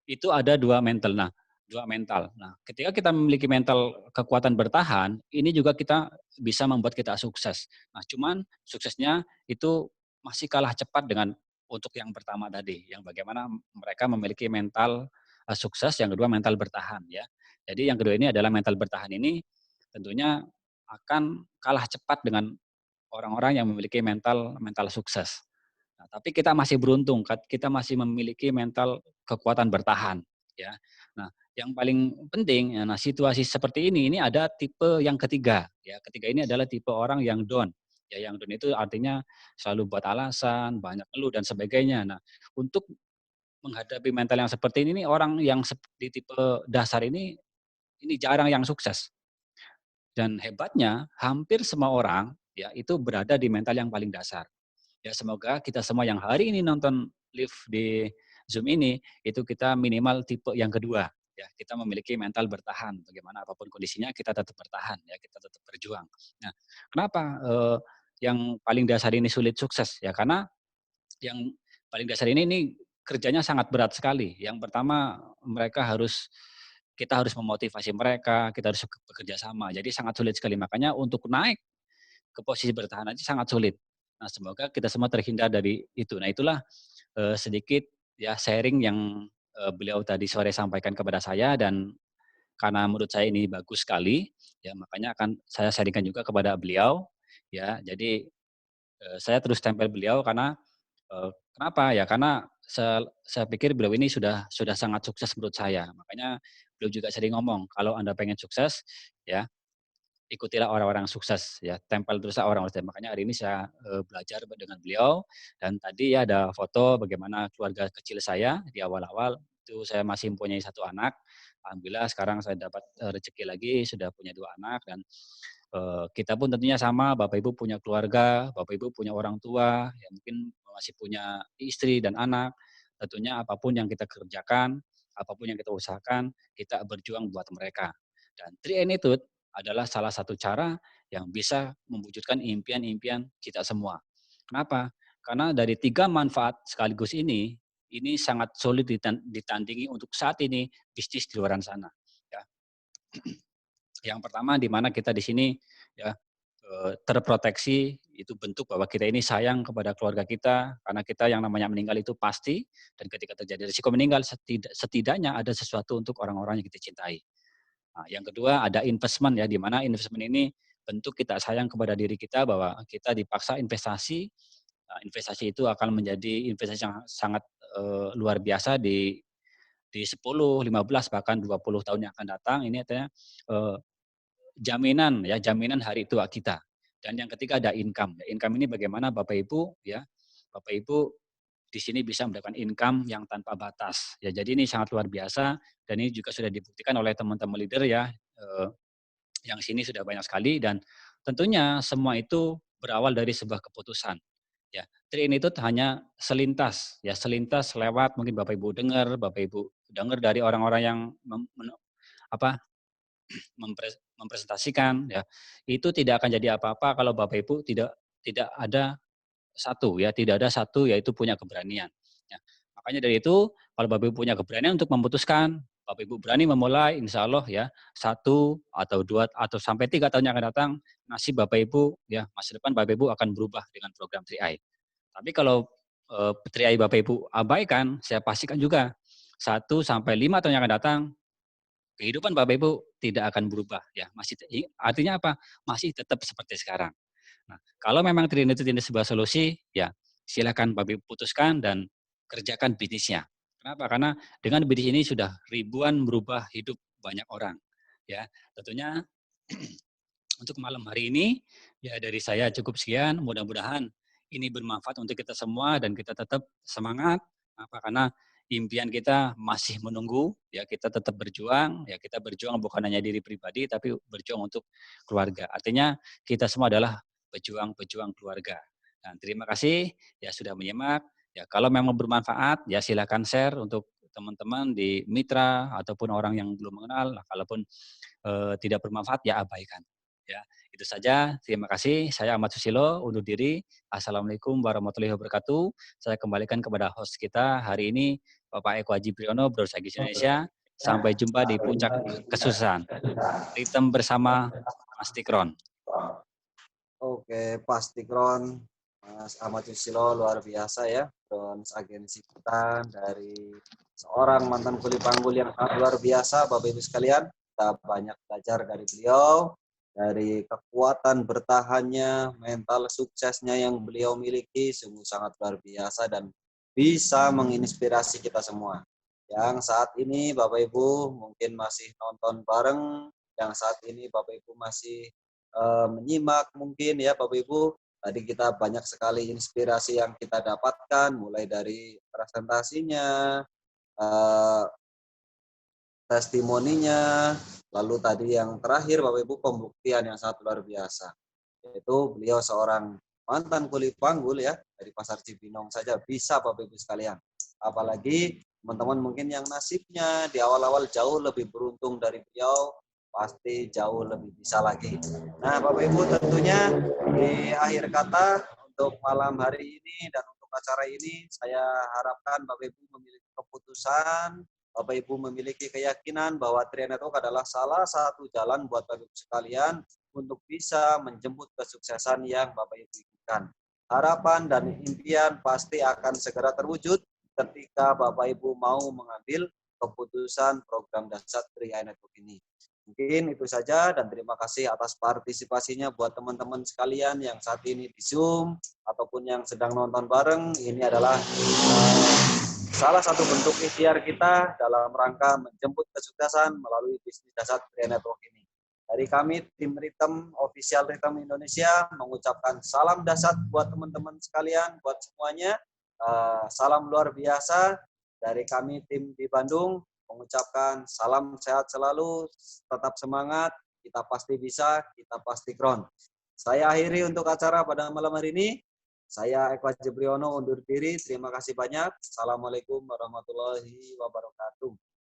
itu ada dua mental. Nah, dua mental. Nah, ketika kita memiliki mental kekuatan bertahan, ini juga kita bisa membuat kita sukses. Nah, cuman suksesnya itu masih kalah cepat dengan untuk yang pertama tadi, yang bagaimana mereka memiliki mental sukses, yang kedua mental bertahan ya. Jadi yang kedua ini adalah mental bertahan ini tentunya akan kalah cepat dengan orang-orang yang memiliki mental mental sukses. Nah, tapi kita masih beruntung, kita masih memiliki mental kekuatan bertahan, ya. Nah, yang paling penting, nah situasi seperti ini ada tipe yang ketiga, ya. Ketiga ini adalah tipe orang yang down. Ya, yang down itu artinya selalu buat alasan, banyak ngeluh dan sebagainya. Nah, untuk menghadapi mental yang seperti ini orang yang di tipe dasar ini jarang yang sukses. Dan hebatnya hampir semua orang ya itu berada di mental yang paling dasar. Ya semoga kita semua yang hari ini nonton live di Zoom ini itu kita minimal tipe yang kedua ya, kita memiliki mental bertahan. Bagaimana apapun kondisinya kita tetap bertahan ya, kita tetap berjuang. Nah, kenapa yang paling dasar ini sulit sukses ya? Karena yang paling dasar ini kerjanya sangat berat sekali. Yang pertama kita harus memotivasi mereka, kita harus bekerja sama. Jadi sangat sulit sekali. Makanya untuk naik ke posisi bertahan aja sangat sulit. Nah, semoga kita semua terhindar dari itu. Nah, itulah sedikit ya sharing yang beliau tadi sore sampaikan kepada saya dan karena menurut saya ini bagus sekali, ya makanya akan saya sharingkan juga kepada beliau. Ya, jadi saya terus tempel beliau karena kenapa? Ya karena saya pikir beliau ini sudah sangat sukses menurut saya. Makanya beliau juga sering ngomong, kalau Anda pengen sukses, ya ikutilah orang-orang sukses ya, tempel teruslah orang sukses. Makanya hari ini saya belajar dengan beliau dan tadi ya ada foto bagaimana keluarga kecil saya di awal-awal itu saya masih mempunyai satu anak. Alhamdulillah sekarang saya dapat rezeki lagi sudah punya dua anak dan kita pun tentunya sama Bapak Ibu punya keluarga, Bapak Ibu punya orang tua, ya mungkin masih punya istri dan anak. Tentunya apapun yang kita kerjakan, apapun yang kita usahakan, kita berjuang buat mereka. Dan Trienitude adalah salah satu cara yang bisa mewujudkan impian-impian kita semua. Kenapa? Karena dari tiga manfaat sekaligus ini sangat sulit ditandingi untuk saat ini bisnis di luar sana. Ya. Yang pertama di mana kita di sini ya terproteksi itu bentuk bahwa kita ini sayang kepada keluarga kita karena kita yang namanya meninggal itu pasti dan ketika terjadi risiko meninggal setidaknya ada sesuatu untuk orang-orang yang kita cintai. Nah, yang kedua ada investment ya, di mana investment ini bentuk kita sayang kepada diri kita bahwa kita dipaksa investasi. Nah, investasi itu akan menjadi investasi yang sangat luar biasa di 10, 15 bahkan 20 tahun yang akan datang. Ini artinya jaminan hari tua kita. Dan yang ketiga ada income. Income ini bagaimana Bapak Ibu ya, Bapak Ibu di sini bisa mendapatkan income yang tanpa batas. Ya, jadi ini sangat luar biasa dan ini juga sudah dibuktikan oleh teman-teman leader ya, yang sini sudah banyak sekali dan tentunya semua itu berawal dari sebuah keputusan. Ya, Tri ini itu hanya selintas, ya selintas lewat mungkin Bapak Ibu dengar dari orang-orang yang mempresentasikan, ya itu tidak akan jadi apa-apa kalau Bapak Ibu tidak ada tidak ada satu yaitu punya keberanian. Ya, makanya dari itu kalau Bapak Ibu punya keberanian untuk memutuskan, Bapak Ibu berani memulai, insya Allah ya 1 atau 2 atau sampai 3 tahun yang akan datang, nasib Bapak Ibu ya masa depan Bapak Ibu akan berubah dengan program 3i. Tapi kalau 3i Bapak Ibu abaikan, saya pastikan juga 1 sampai 5 tahun yang akan datang, kehidupan Bapak Ibu tidak akan berubah ya. Artinya apa? Masih tetap seperti sekarang. Nah, kalau memang Tri itu tidak sebuah solusi, ya silakan Bapak Ibu putuskan dan kerjakan bisnisnya. Kenapa? Karena dengan bisnis ini sudah ribuan merubah hidup banyak orang. Ya, tentunya untuk malam hari ini ya dari saya cukup sekian. Mudah-mudahan ini bermanfaat untuk kita semua dan kita tetap semangat. Karena impian kita masih menunggu, ya kita tetap berjuang, ya kita berjuang bukan hanya diri pribadi, tapi berjuang untuk keluarga. Artinya kita semua adalah pejuang-pejuang keluarga. Dan terima kasih ya sudah menyimak. Ya kalau memang bermanfaat, ya silakan share untuk teman-teman di mitra ataupun orang yang belum mengenal. Nah, kalaupun tidak bermanfaat, ya abaikan. Ya itu saja. Terima kasih. Saya Ahmad Susilo undur diri. Assalamualaikum warahmatullahi wabarakatuh. Saya kembalikan kepada host kita hari ini, Bapak Eko Haji Priyono, Brosagis Indonesia. Sampai jumpa di puncak kesuksesan. Ritem bersama Mas Tikron. Oke, Pas Tikron, Mas Ahmad Susilo luar biasa ya. Terus agensi kita dari seorang mantan kuli panggul yang sangat luar biasa, Bapak Ibu sekalian. Kita banyak belajar dari beliau, dari kekuatan bertahannya, mental suksesnya yang beliau miliki, sungguh sangat luar biasa dan bisa menginspirasi kita semua. Yang saat ini Bapak Ibu mungkin masih nonton bareng, yang saat ini Bapak Ibu masih menyimak mungkin ya Bapak Ibu. Tadi kita banyak sekali inspirasi yang kita dapatkan, mulai dari presentasinya, testimoninya, lalu tadi yang terakhir Bapak Ibu pembuktian yang sangat luar biasa. Yaitu beliau seorang mantan kuli panggul ya, dari Pasar Cibinong saja bisa Bapak Ibu sekalian. Apalagi teman-teman mungkin yang nasibnya di awal-awal jauh lebih beruntung dari beliau, pasti jauh lebih bisa lagi. Nah Bapak Ibu tentunya di akhir kata untuk malam hari ini dan untuk acara ini saya harapkan Bapak Ibu memiliki keputusan, Bapak Ibu memiliki keyakinan bahwa Tri Network adalah salah satu jalan buat Bapak Ibu sekalian untuk bisa menjemput kesuksesan yang Bapak Ibu inginkan. Harapan dan impian pasti akan segera terwujud ketika Bapak Ibu mau mengambil keputusan program dasar Tri Network ini. Mungkin itu saja dan terima kasih atas partisipasinya buat teman-teman sekalian yang saat ini di Zoom ataupun yang sedang nonton bareng. Ini adalah salah satu bentuk ikhtiar kita dalam rangka menjemput kesuksesan melalui bisnis dasar Tri Network ini. Dari kami tim Ritem Official Ritem Indonesia mengucapkan salam dasar buat teman-teman sekalian, buat semuanya. Salam luar biasa dari kami tim di Bandung. Mengucapkan salam sehat selalu, tetap semangat, kita pasti bisa, kita pasti kron. Saya akhiri untuk acara pada malam hari ini. Saya Eko Haji Priyono undur diri. Terima kasih banyak. Assalamualaikum warahmatullahi wabarakatuh.